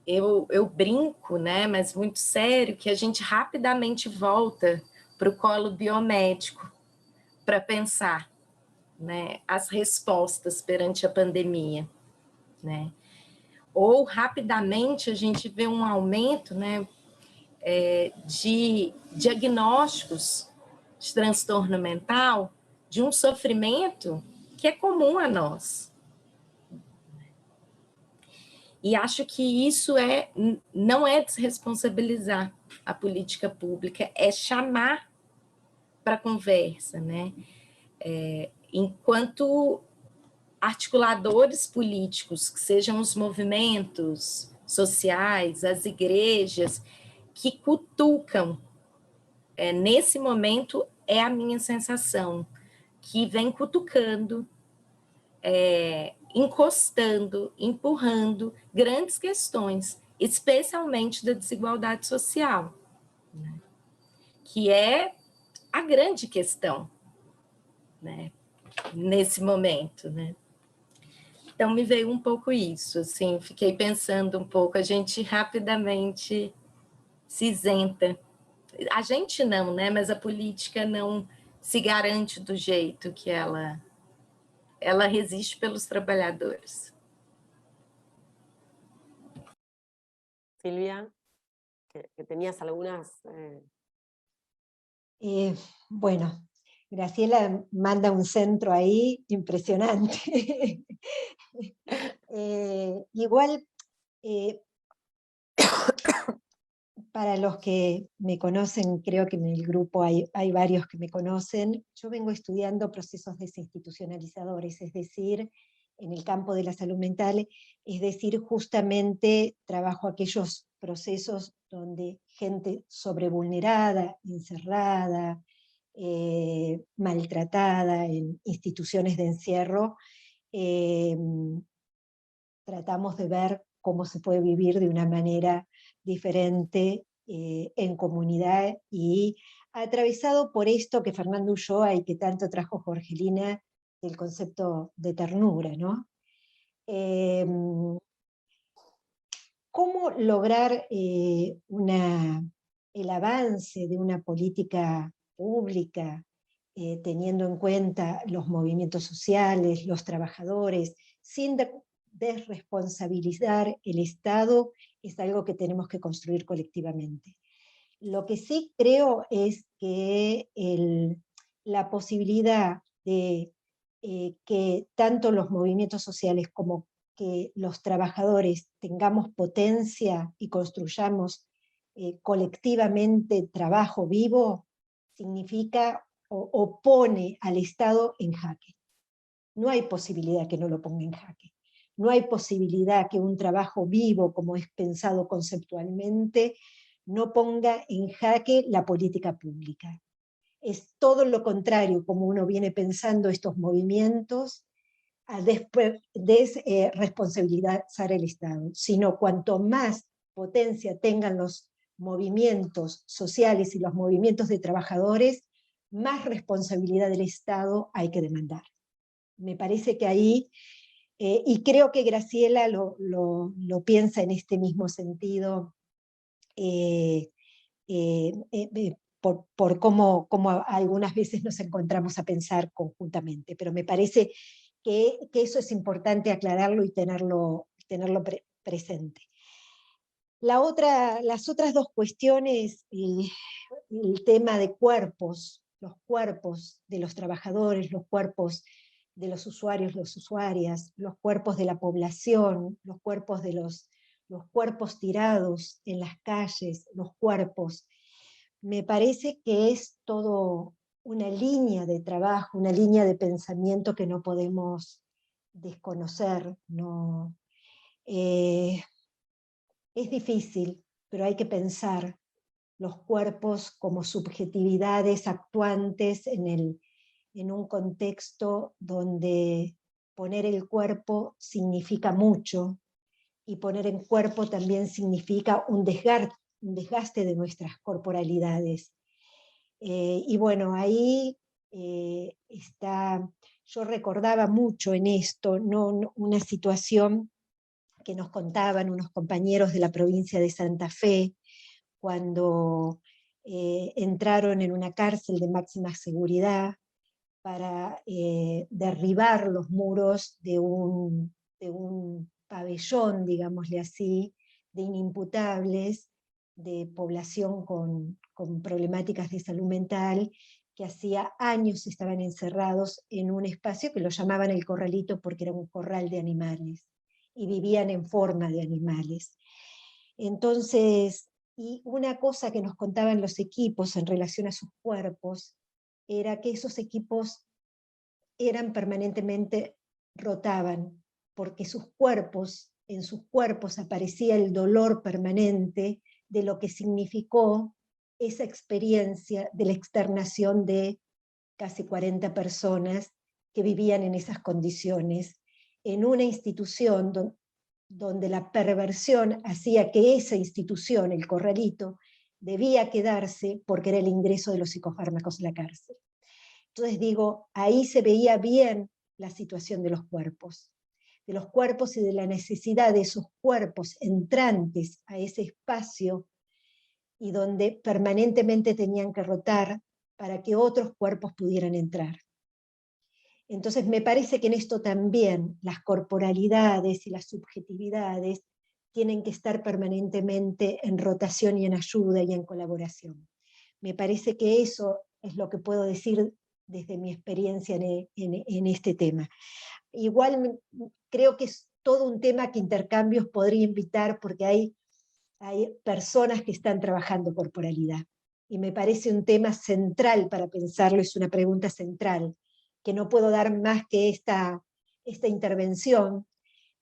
B: Eu brinco, né, mas muito sério, que a gente rapidamente volta para o colo biomédico para pensar, né, as respostas perante a pandemia, né? Ou rapidamente a gente vê um aumento, né, de diagnósticos de transtorno mental, de um sofrimento que é comum a nós. E acho que isso não é desresponsabilizar a política pública, é chamar para a conversa, né? Enquanto articuladores políticos, que sejam os movimentos sociais, as igrejas, que cutucam. Nesse momento, é a minha sensação, que vem cutucando, encostando, empurrando grandes questões, especialmente da desigualdade social, né? Que é a grande questão, né? Nesse momento, né? Então me veio um pouco isso, assim, fiquei pensando um pouco, a gente rapidamente se isenta. A gente não, né? Mas a política não se garante do jeito que ela resiste pelos trabalhadores.
A: Silvia, que tenías algunas...
C: Bueno, Graciela manda un centro ahí impresionante. Igual, para los que me conocen, creo que en el grupo hay varios que me conocen, yo vengo estudiando procesos desinstitucionalizadores, es decir, en el campo de la salud mental, es decir, justamente trabajo aquellos procesos donde gente sobrevulnerada, encerrada, maltratada en instituciones de encierro, tratamos de ver cómo se puede vivir de una manera diferente en comunidad, y atravesado por esto que Fernando Ulloa y que tanto trajo Jorgelina, el concepto de ternura, ¿no? ¿Cómo lograr el avance de una política pública teniendo en cuenta los movimientos sociales, los trabajadores, sin desresponsabilizar el Estado? Es algo que tenemos que construir colectivamente. Lo que sí creo es que la posibilidad de que tanto los movimientos sociales como que los trabajadores tengamos potencia y construyamos colectivamente trabajo vivo, significa o pone al Estado en jaque. No hay posibilidad que no lo ponga en jaque. No hay posibilidad que un trabajo vivo, como es pensado conceptualmente, no ponga en jaque la política pública. Es todo lo contrario, como uno viene pensando estos movimientos, a desresponsabilizar el Estado, sino cuanto más potencia tengan los movimientos sociales y los movimientos de trabajadores, más responsabilidad del Estado hay que demandar. Me parece que ahí, y creo que Graciela lo piensa en este mismo sentido, por cómo algunas veces nos encontramos a pensar conjuntamente, pero me parece que eso es importante aclararlo y tenerlo presente. Las otras dos cuestiones, el tema de cuerpos, los cuerpos de los trabajadores, los cuerpos de los usuarios, las usuarias, los cuerpos de la población, los cuerpos de los cuerpos tirados en las calles, los cuerpos. Me parece que es todo una línea de trabajo, una línea de pensamiento que no podemos desconocer. No, es difícil, pero hay que pensar los cuerpos como subjetividades actuantes en un contexto donde poner el cuerpo significa mucho, y poner en cuerpo también significa un desgaste de nuestras corporalidades. Y bueno, ahí yo recordaba mucho en esto, una situación que nos contaban unos compañeros de la provincia de Santa Fe, cuando entraron en una cárcel de máxima seguridad para derribar los muros de un pabellón, digámosle así, de inimputables, de población con problemáticas de salud mental, que hacía años estaban encerrados en un espacio que lo llamaban el corralito porque era un corral de animales, y vivían en forma de animales. Entonces, y una cosa que nos contaban los equipos en relación a sus cuerpos, era que esos equipos eran permanentemente, rotaban, porque sus cuerpos en sus cuerpos aparecía el dolor permanente de lo que significó esa experiencia de la externación de casi 40 personas que vivían en esas condiciones, en una institución donde la perversión hacía que esa institución, el Corralito, debía quedarse porque era el ingreso de los psicofármacos en la cárcel. Entonces digo, ahí se veía bien la situación de los cuerpos y de la necesidad de esos cuerpos entrantes a ese espacio y donde permanentemente tenían que rotar para que otros cuerpos pudieran entrar. Entonces me parece que en esto también las corporalidades y las subjetividades tienen que estar permanentemente en rotación y en ayuda y en colaboración. Me parece que eso es lo que puedo decir desde mi experiencia en este tema. Igual creo que es todo un tema que Intercambios podría invitar porque hay personas que están trabajando corporalidad. Y me parece un tema central para pensarlo, es una pregunta central, que no puedo dar más que esta intervención,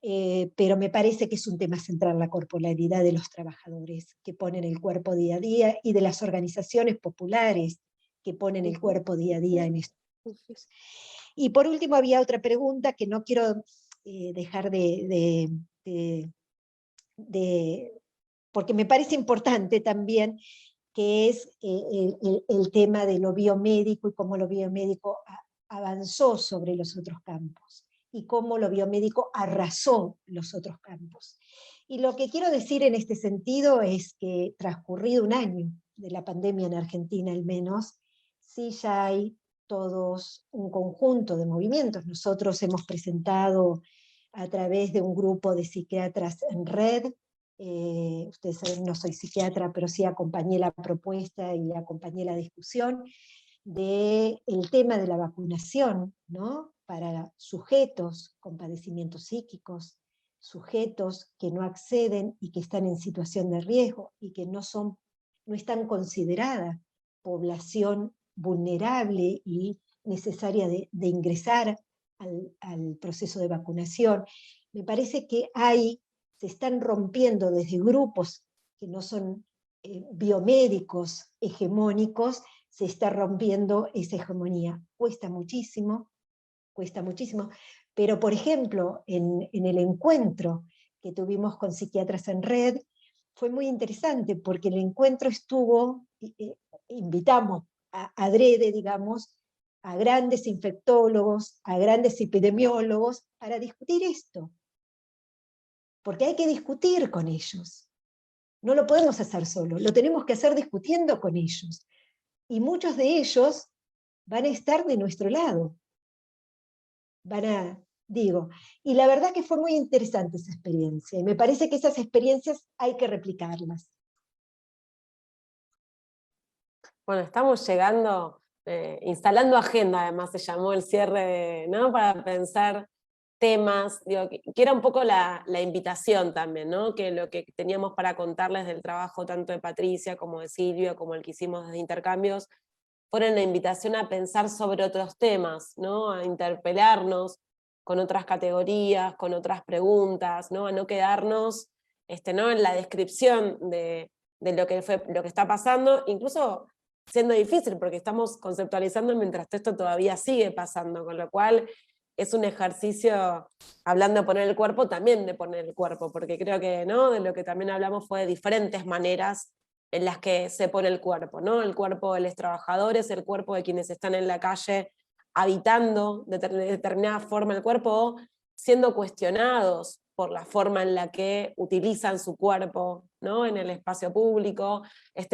C: pero me parece que es un tema central la corporalidad de los trabajadores que ponen el cuerpo día a día y de las organizaciones populares que ponen el cuerpo día a día en estos estudios. Y por último había otra pregunta que no quiero dejar porque me parece importante también, que es el tema de lo biomédico y cómo lo biomédico avanzó sobre los otros campos y cómo lo biomédico arrasó los otros campos. Y lo que quiero decir en este sentido es que transcurrido un año de la pandemia en Argentina al menos, sí ya hay todos un conjunto de movimientos. Nosotros hemos presentado a través de un grupo de psiquiatras en red, ustedes saben, no soy psiquiatra, pero sí acompañé la propuesta y acompañé la discusión del tema de la vacunación, ¿no? Para sujetos con padecimientos psíquicos, sujetos que no acceden y que están en situación de riesgo y que no están consideradas población vulnerable y necesaria de ingresar al proceso de vacunación. Me parece que se están rompiendo desde grupos que no son biomédicos hegemónicos, se está rompiendo esa hegemonía. Cuesta muchísimo, pero por ejemplo, en el encuentro que tuvimos con Psiquiatras en Red, fue muy interesante porque el encuentro estuvo, invitamos adrede, digamos, a grandes infectólogos, a grandes epidemiólogos, para discutir esto. Porque hay que discutir con ellos. No lo podemos hacer solo, lo tenemos que hacer discutiendo con ellos. Y muchos de ellos van a estar de nuestro lado. Y la verdad que fue muy interesante esa experiencia, y me parece que esas experiencias hay que replicarlas.
A: Bueno, estamos llegando, instalando agenda, además se llamó el cierre, ¿no? Para pensar temas, digo, que era un poco la invitación también, ¿no? Que lo que teníamos para contarles del trabajo tanto de Patricia como de Silvio, como el que hicimos desde Intercambios, fueron la invitación a pensar sobre otros temas, ¿no? A interpelarnos con otras categorías, con otras preguntas, ¿no? A no quedarnos ¿no? en la descripción de lo que está pasando, incluso siendo difícil, porque estamos conceptualizando mientras esto todavía sigue pasando, con lo cual es un ejercicio, hablando de poner el cuerpo, también de poner el cuerpo, porque creo que ¿no? de lo que también hablamos fue de diferentes maneras en las que se pone el cuerpo, ¿no? El cuerpo de los trabajadores, el cuerpo de quienes están en la calle habitando de determinada forma el cuerpo, siendo cuestionados por la forma en la que utilizan su cuerpo, ¿no? En el espacio público,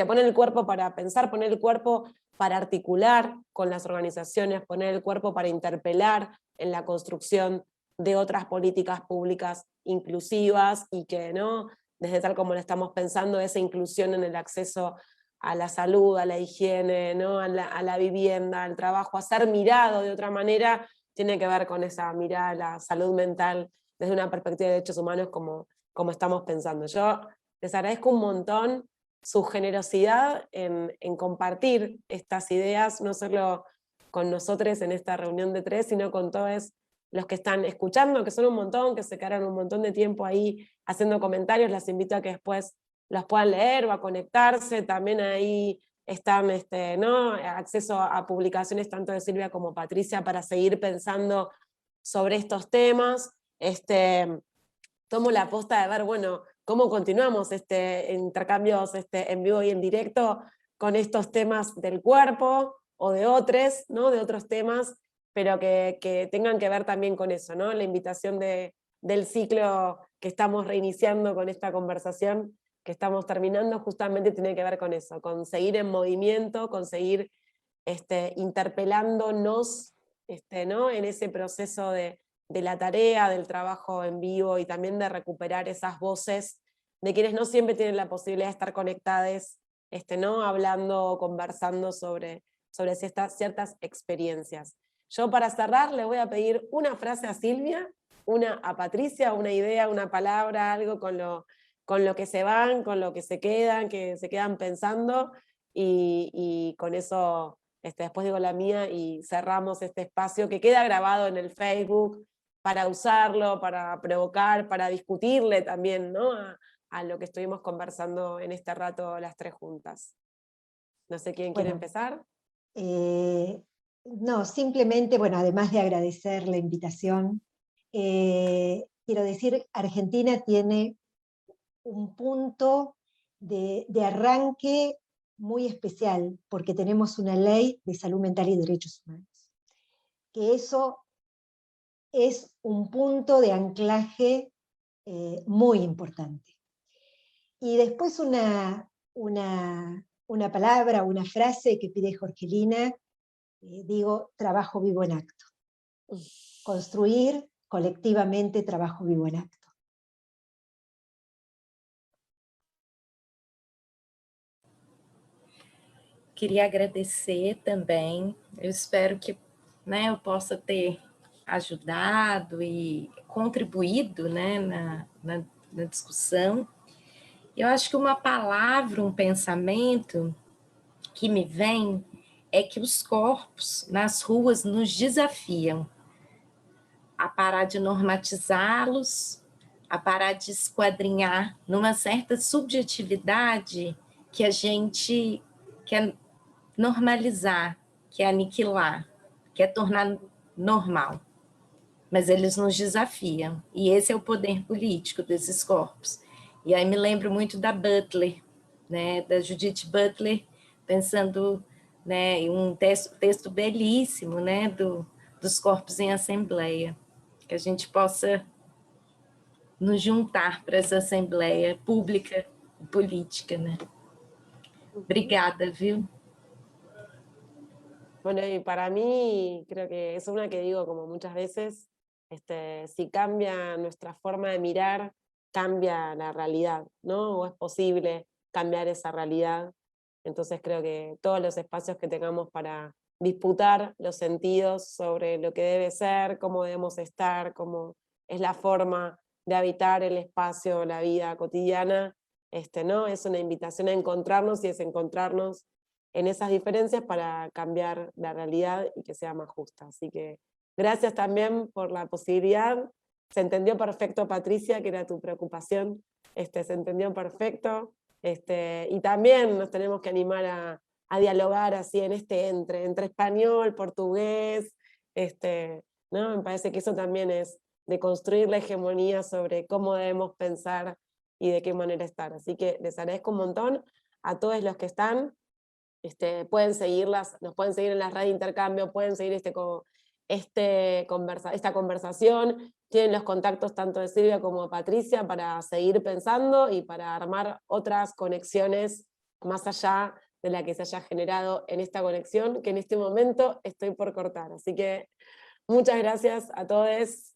A: poner el cuerpo para pensar, poner el cuerpo para articular con las organizaciones, poner el cuerpo para interpelar en la construcción de otras políticas públicas inclusivas y que, ¿no? Desde tal como lo estamos pensando, esa inclusión en el acceso a la salud, a la higiene, ¿no? a la vivienda, al trabajo, a ser mirado de otra manera, tiene que ver con esa mirada a la salud mental desde una perspectiva de derechos humanos como estamos pensando. Yo les agradezco un montón su generosidad en compartir estas ideas, no solo con nosotros en esta reunión de tres, sino con todos los que están escuchando, que son un montón, que se quedaron un montón de tiempo ahí haciendo comentarios, las invito a que después los puedan leer o a conectarse, también ahí están, ¿no? acceso a publicaciones tanto de Silvia como Patricia para seguir pensando sobre estos temas. Tomo la posta de ver, bueno, cómo continuamos intercambios en vivo y en directo con estos temas del cuerpo, o de otros, ¿no? De otros temas, pero que tengan que ver también con eso, ¿no? La invitación del ciclo que estamos reiniciando con esta conversación, que estamos terminando, justamente tiene que ver con eso, con seguir en movimiento, con seguir interpelándonos, ¿no? En ese proceso de la tarea, del trabajo en vivo, y también de recuperar esas voces de quienes no siempre tienen la posibilidad de estar conectadas, ¿no? Hablando, conversando sobre ciertas experiencias. Yo, para cerrar, le voy a pedir una frase a Silvia, una a Patricia, una idea, una palabra, algo con lo que se van, con lo que se quedan pensando, y con eso después digo la mía y cerramos este espacio que queda grabado en el Facebook para usarlo, para provocar, para discutirle también, ¿no? a lo que estuvimos conversando en este rato las tres juntas. No sé quién quiere empezar.
C: No, simplemente, bueno, además de agradecer la invitación, quiero decir, Argentina tiene un punto de arranque muy especial, porque tenemos una ley de salud mental y derechos humanos, que eso es un punto de anclaje muy importante. Y después una palabra, una frase que pide Jorgelina, digo, trabajo vivo en acto. Construir colectivamente trabajo vivo en acto.
B: Queria agradecer também, eu espero que, né, eu possa ter ajudado e contribuído, né, na discussão. Eu acho que uma palavra, um pensamento que me vem é que os corpos nas ruas nos desafiam a parar de normatizá-los, a parar de esquadrinhar numa certa subjetividade que a gente quer normalizar, quer aniquilar, quer tornar normal. Mas eles nos desafiam, e esse é o poder político desses corpos. E aí me lembro muito da Butler, né, da Judith Butler, pensando, né, em um texto belíssimo, né, dos corpos em assembleia, que a gente possa nos juntar para essa assembleia pública e política, né? Obrigada, viu?
A: Bueno, y para mí, creo que es una que digo como muchas veces, si cambia nuestra forma de mirar, cambia la realidad, ¿no? O es posible cambiar esa realidad. Entonces creo que todos los espacios que tengamos para disputar los sentidos sobre lo que debe ser, cómo debemos estar, cómo es la forma de habitar el espacio, la vida cotidiana, ¿no? Es una invitación a encontrarnos, y es encontrarnos en esas diferencias para cambiar la realidad y que sea más justa. Así que gracias también por la posibilidad. Se entendió perfecto, Patricia, que era tu preocupación, se entendió perfecto, y también nos tenemos que animar a dialogar así en entre español, portugués, ¿no? Me parece que eso también es de construir la hegemonía sobre cómo debemos pensar y de qué manera estar. Así que les agradezco un montón a todos los que están. Pueden seguirlas, nos pueden seguir en las redes de intercambio, pueden seguir esta conversación, tienen los contactos tanto de Silvia como de Patricia para seguir pensando y para armar otras conexiones más allá de la que se haya generado en esta conexión, que en este momento estoy por cortar. Así que muchas gracias a todos.